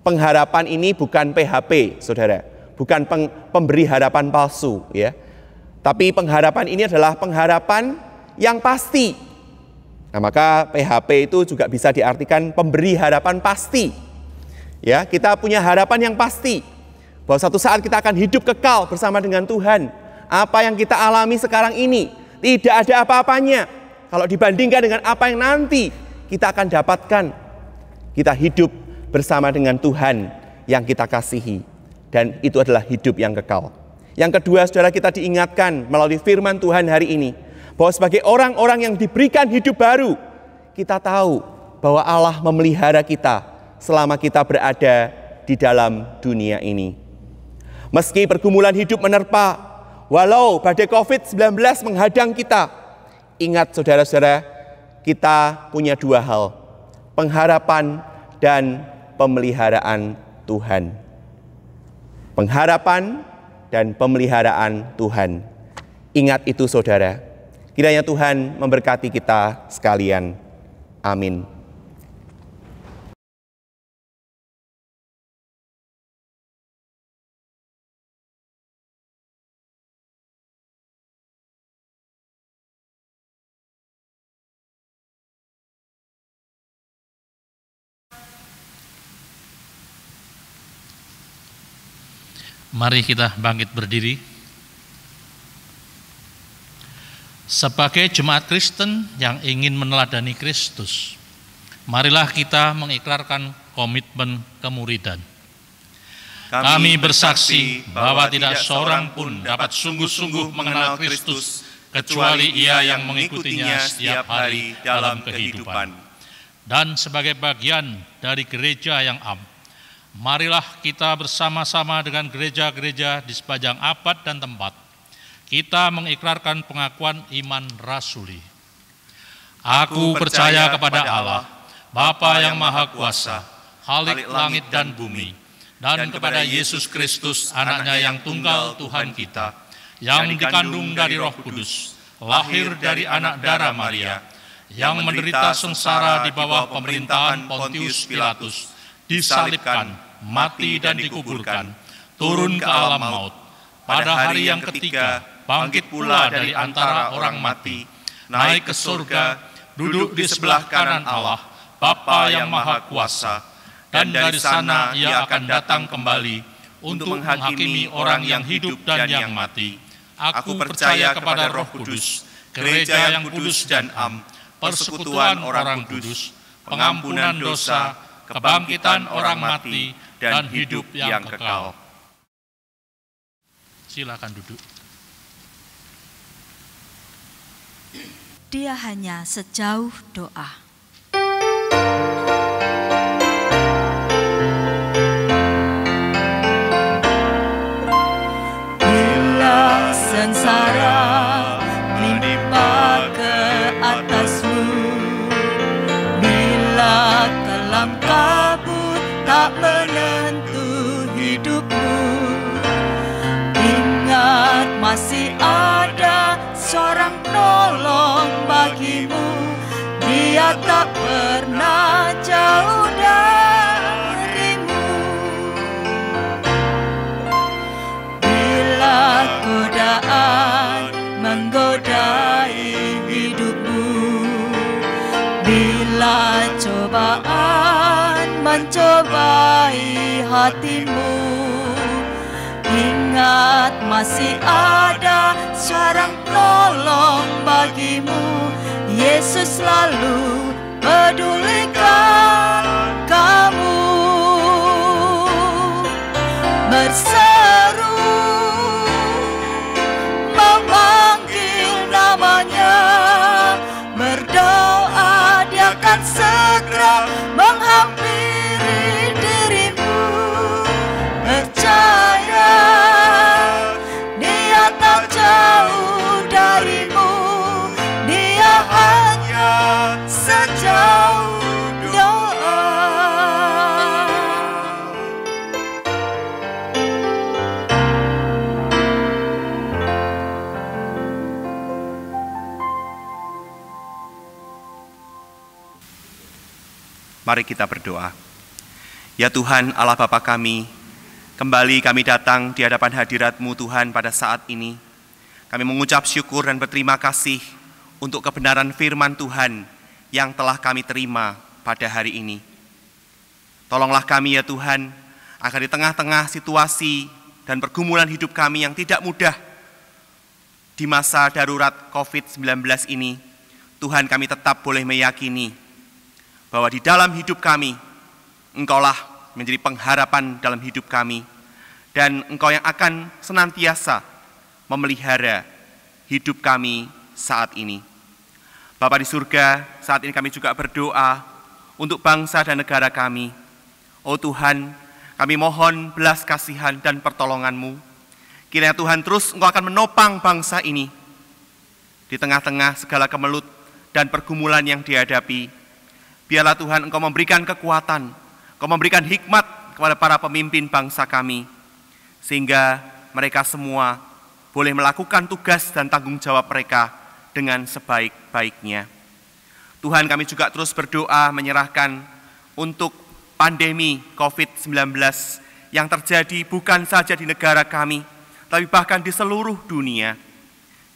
Pengharapan ini bukan PHP, saudara, bukan pemberi harapan palsu, ya. Tapi pengharapan ini adalah pengharapan yang pasti. Nah, maka PHP itu juga bisa diartikan pemberi harapan pasti. Ya, kita punya harapan yang pasti bahwa suatu saat kita akan hidup kekal bersama dengan Tuhan. Apa yang kita alami sekarang ini tidak ada apa-apanya kalau dibandingkan dengan apa yang nanti kita akan dapatkan. Kita hidup bersama dengan Tuhan yang kita kasihi. Dan itu adalah hidup yang kekal. Yang kedua, saudara, kita diingatkan melalui firman Tuhan hari ini, bahwa sebagai orang-orang yang diberikan hidup baru, kita tahu bahwa Allah memelihara kita selama kita berada di dalam dunia ini. Meski pergumulan hidup menerpa, walau badai COVID-19 menghadang kita, ingat saudara-saudara, kita punya dua hal, pengharapan dan pemeliharaan Tuhan. Pengharapan dan pemeliharaan Tuhan. Ingat itu saudara. Kiranya Tuhan memberkati kita sekalian. Amin. Mari kita bangkit berdiri. Sebagai jemaat Kristen yang ingin meneladani Kristus, marilah kita mengikrarkan komitmen kemuridan. Kami bersaksi bahwa tidak seorang pun dapat sungguh-sungguh mengenal Kristus kecuali ia yang mengikutinya setiap hari dalam kehidupan. Dan sebagai bagian dari gereja yang am, marilah kita bersama-sama dengan gereja-gereja di sepanjang abad dan tempat, kita mengikrarkan pengakuan iman rasuli. Aku percaya kepada Allah, Bapa yang Maha Kuasa, Khalik langit dan bumi, dan kepada Yesus Kristus, Anaknya yang tunggal Tuhan kita, yang dikandung dari Roh Kudus, lahir dari anak darah Maria, yang menderita sengsara di bawah pemerintahan Pontius Pilatus, disalibkan, mati dan dikuburkan, turun ke alam maut. Pada hari yang ketiga, bangkit pula dari antara orang mati, naik ke surga, duduk di sebelah kanan Allah, Bapa yang Maha Kuasa, dan dari sana ia akan datang kembali untuk menghakimi orang yang hidup dan yang mati. Aku percaya kepada Roh Kudus, gereja yang kudus dan am, persekutuan orang kudus, pengampunan dosa, kebangkitan orang mati, dan hidup yang kekal. Silakan duduk. Dia hanya sejauh doa. Bila sengsara menimpa ke atasmu, bila kelam kabut tak menentu hidupmu, ingat masih ada seorang penolong bagimu. Dia tak pernah jauh darimu. Bila godaan menggodai hidupmu, bila cobaan mencobai hatimu, ingat masih ada seorang penolong bagimu. Yesus selalu pedulikan kamu. Berseru memanggil namanya, berdoa dia akan segera menghampiri dirimu. Percaya dia tak jauh darimu, dia hanya sejauh doa. Mari kita berdoa. Ya Tuhan Allah Bapa kami, kembali kami datang di hadapan hadirat-Mu Tuhan pada saat ini. Kami mengucap syukur dan berterima kasih untuk kebenaran firman Tuhan yang telah kami terima pada hari ini. Tolonglah kami ya Tuhan, agar di tengah-tengah situasi dan pergumulan hidup kami yang tidak mudah di masa darurat COVID-19 ini, Tuhan kami tetap boleh meyakini bahwa di dalam hidup kami, Engkaulah menjadi pengharapan dalam hidup kami, dan Engkau yang akan senantiasa memelihara hidup kami saat ini. Bapa di surga, saat ini kami juga berdoa untuk bangsa dan negara kami. Oh Tuhan, kami mohon belas kasihan dan pertolongan-Mu. Kiranya Tuhan terus Engkau akan menopang bangsa ini di tengah-tengah segala kemelut dan pergumulan yang dihadapi. Biarlah Tuhan Engkau memberikan kekuatan, Engkau memberikan hikmat kepada para pemimpin bangsa kami, sehingga mereka semua boleh melakukan tugas dan tanggung jawab mereka dengan sebaik-baiknya. Tuhan, kami juga terus berdoa menyerahkan untuk pandemi COVID-19 yang terjadi bukan saja di negara kami, tapi bahkan di seluruh dunia.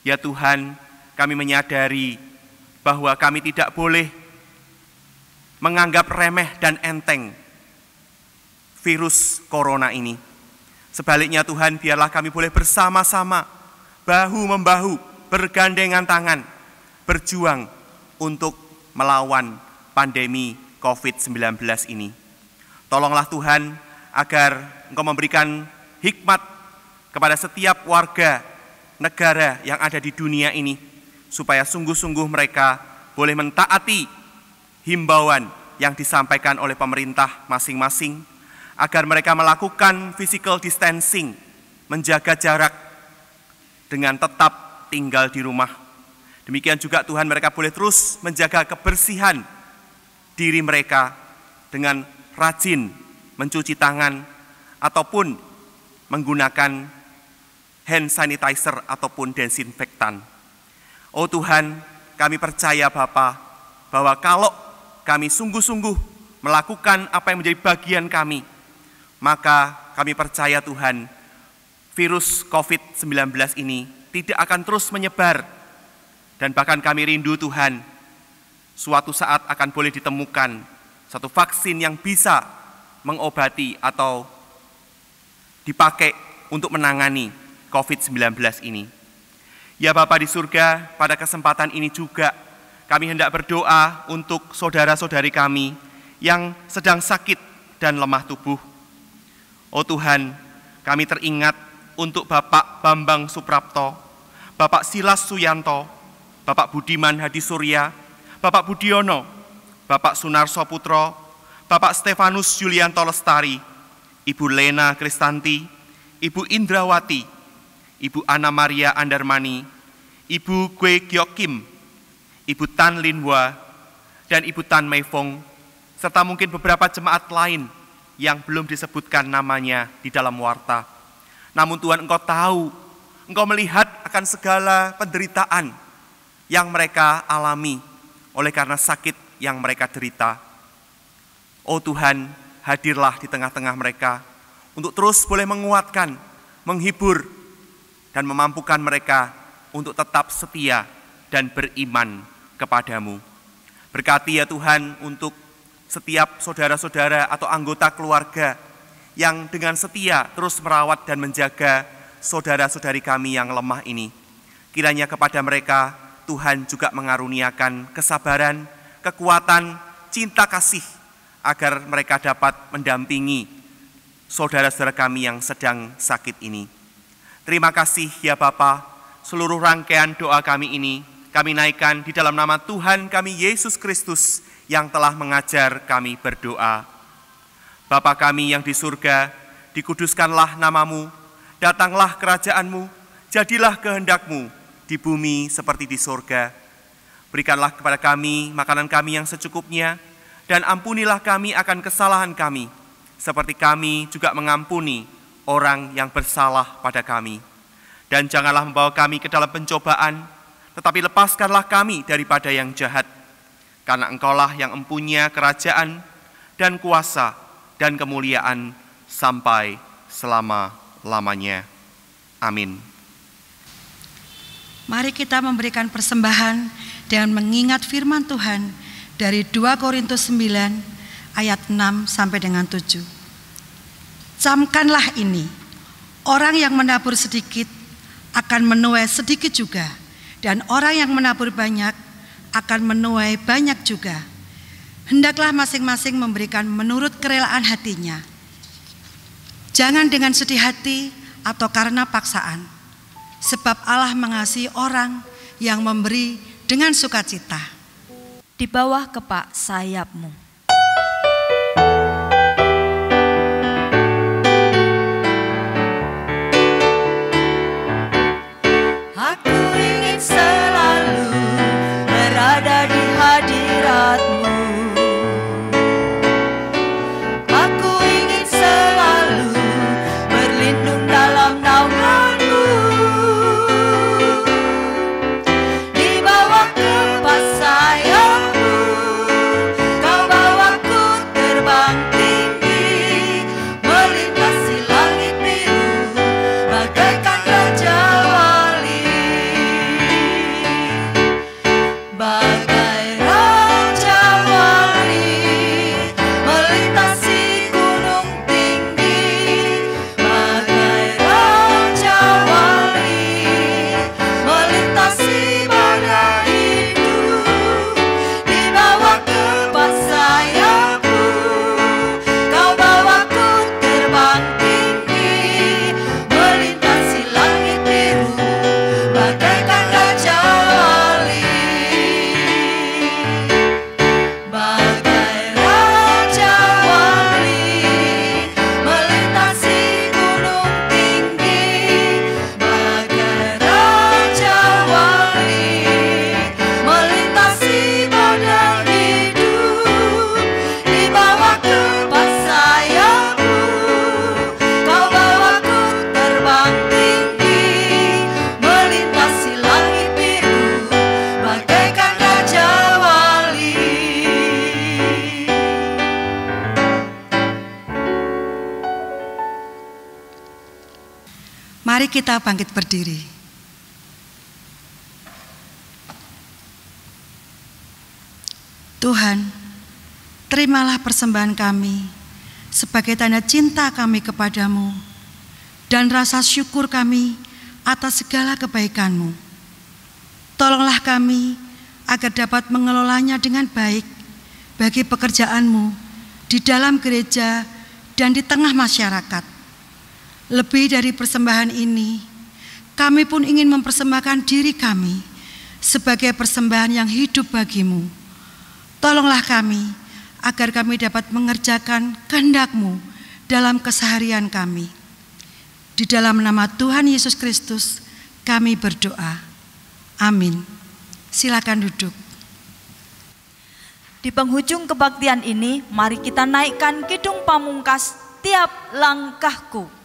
Ya Tuhan, kami menyadari bahwa kami tidak boleh menganggap remeh dan enteng virus corona ini. Sebaliknya Tuhan, biarlah kami boleh bersama-sama, bahu-membahu, bergandengan tangan, berjuang untuk melawan pandemi COVID-19 ini. Tolonglah Tuhan agar Engkau memberikan hikmat kepada setiap warga negara yang ada di dunia ini, supaya sungguh-sungguh mereka boleh mentaati himbauan yang disampaikan oleh pemerintah masing-masing, agar mereka melakukan physical distancing, menjaga jarak dengan tetap tinggal di rumah. Demikian juga Tuhan, mereka boleh terus menjaga kebersihan diri mereka dengan rajin mencuci tangan ataupun menggunakan hand sanitizer ataupun desinfektan. Oh Tuhan, kami percaya Bapa, bahwa kalau kami sungguh-sungguh melakukan apa yang menjadi bagian kami, maka kami percaya Tuhan, virus COVID-19 ini tidak akan terus menyebar. Dan bahkan kami rindu Tuhan, suatu saat akan boleh ditemukan satu vaksin yang bisa mengobati atau dipakai untuk menangani COVID-19 ini. Ya Bapa di surga, pada kesempatan ini juga kami hendak berdoa untuk saudara-saudari kami yang sedang sakit dan lemah tubuh. Oh Tuhan, kami teringat untuk Bapak Bambang Suprapto, Bapak Silas Suyanto, Bapak Budiman Hadi Surya, Bapak Budiono, Bapak Sunarso Putro, Bapak Stefanus Yulianto Lestari, Ibu Lena Kristanti, Ibu Indrawati, Ibu Ana Maria Andarmani, Ibu Gwe Gyok Kim, Ibu Tan Linhwa, dan Ibu Tan Meifong, serta mungkin beberapa jemaat lain yang belum disebutkan namanya di dalam warta. Namun Tuhan, Engkau tahu, Engkau melihat akan segala penderitaan yang mereka alami oleh karena sakit yang mereka derita. Oh Tuhan, hadirlah di tengah-tengah mereka untuk terus boleh menguatkan, menghibur, dan memampukan mereka untuk tetap setia dan beriman kepadamu. Berkati ya Tuhan untuk setiap saudara-saudara atau anggota keluarga yang dengan setia terus merawat dan menjaga saudara-saudari kami yang lemah ini. Kiranya kepada mereka Tuhan juga mengaruniakan kesabaran, kekuatan, cinta kasih, agar mereka dapat mendampingi saudara-saudara kami yang sedang sakit ini. Terima kasih ya Bapa, seluruh rangkaian doa kami ini kami naikkan di dalam nama Tuhan kami Yesus Kristus yang telah mengajar kami berdoa. Bapa kami yang di surga, dikuduskanlah namamu, datanglah kerajaan-Mu, jadilah kehendak-Mu di bumi seperti di surga. Berikanlah kepada kami makanan kami yang secukupnya, dan ampunilah kami akan kesalahan kami, seperti kami juga mengampuni orang yang bersalah pada kami. Dan janganlah membawa kami ke dalam pencobaan, tetapi lepaskanlah kami daripada yang jahat. Karena Engkaulah yang empunya kerajaan dan kuasa dan kemuliaan sampai selama-lamanya. Amin. Mari kita memberikan persembahan dengan mengingat firman Tuhan dari 2 Korintus 9 ayat 6 sampai dengan 7. Camkanlah ini, orang yang menabur sedikit akan menuai sedikit juga, dan orang yang menabur banyak akan menuai banyak juga. Hendaklah masing-masing memberikan menurut kerelaan hatinya, jangan dengan sedih hati atau karena paksaan, sebab Allah mengasihi orang yang memberi dengan sukacita. Di bawah kepak sayapmu. Aku ingin selalu berada di hadirat-Mu. Aku ingin selalu berlindung dalam naungan-Mu. Di bawah kepak sayap-Mu Mari kita bangkit berdiri. Tuhan, terimalah persembahan kami sebagai tanda cinta kami kepadamu dan rasa syukur kami atas segala kebaikan-Mu. Tolonglah kami agar dapat mengelolanya dengan baik bagi pekerjaan-Mu di dalam gereja dan di tengah masyarakat. Lebih dari persembahan ini, kami pun ingin mempersembahkan diri kami sebagai persembahan yang hidup bagi-Mu. Tolonglah kami agar kami dapat mengerjakan kehendak-Mu dalam keseharian kami. Di dalam nama Tuhan Yesus Kristus kami berdoa. Amin. Silakan duduk. Di penghujung kebaktian ini, mari kita naikkan Kidung Pamungkas, Tiap Langkahku.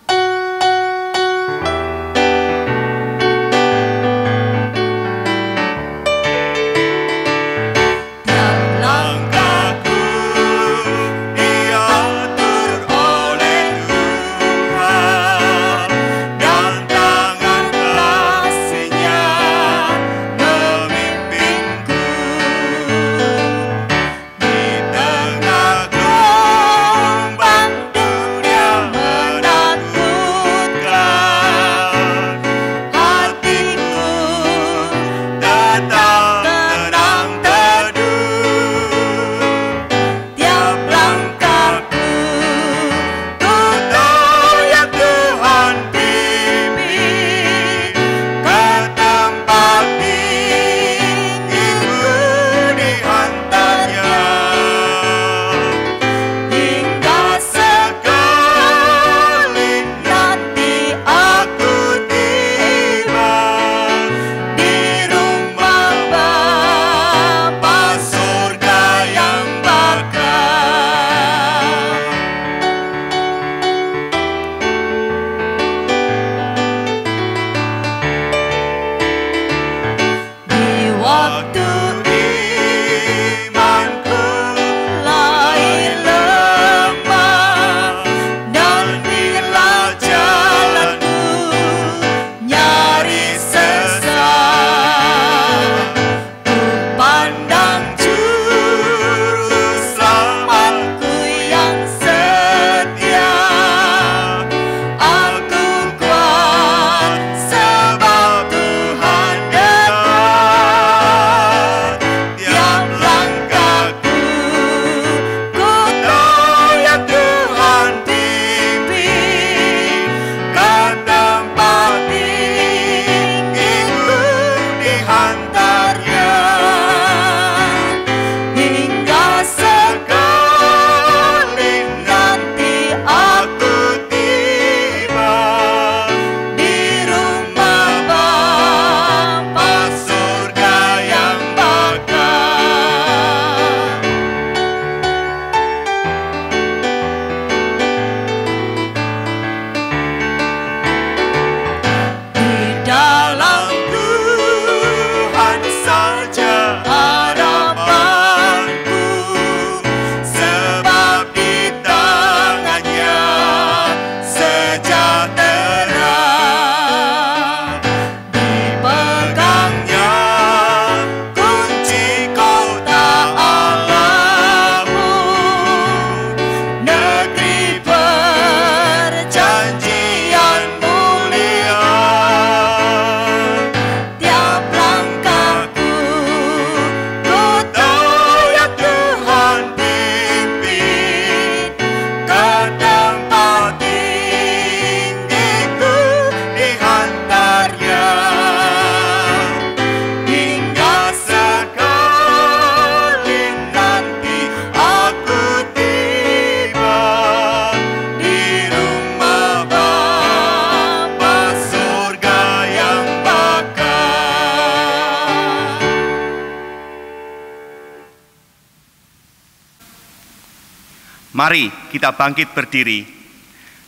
Mari kita bangkit berdiri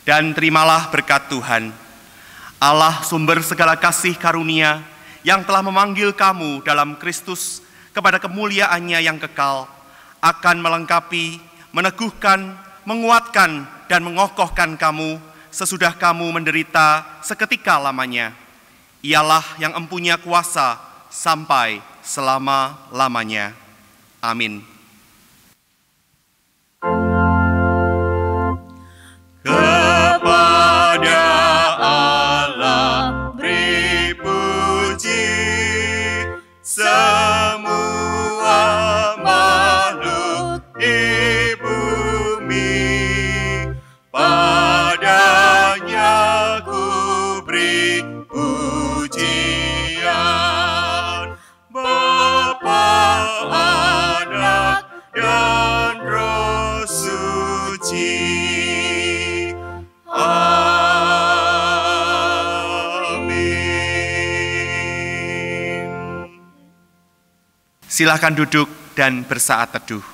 dan terimalah berkat Tuhan, Allah sumber segala kasih karunia yang telah memanggil kamu dalam Kristus kepada kemuliaannya yang kekal, akan melengkapi, meneguhkan, menguatkan, dan mengokohkan kamu sesudah kamu menderita seketika lamanya. Ialah yang empunya kuasa sampai selama-lamanya. Amin. Kepada Allah beri puji, semua makhluk di bumi. Padanya ku beri pujian, Bapa, Anak, dan Roh Suci. Silakan duduk dan bersaat teduh.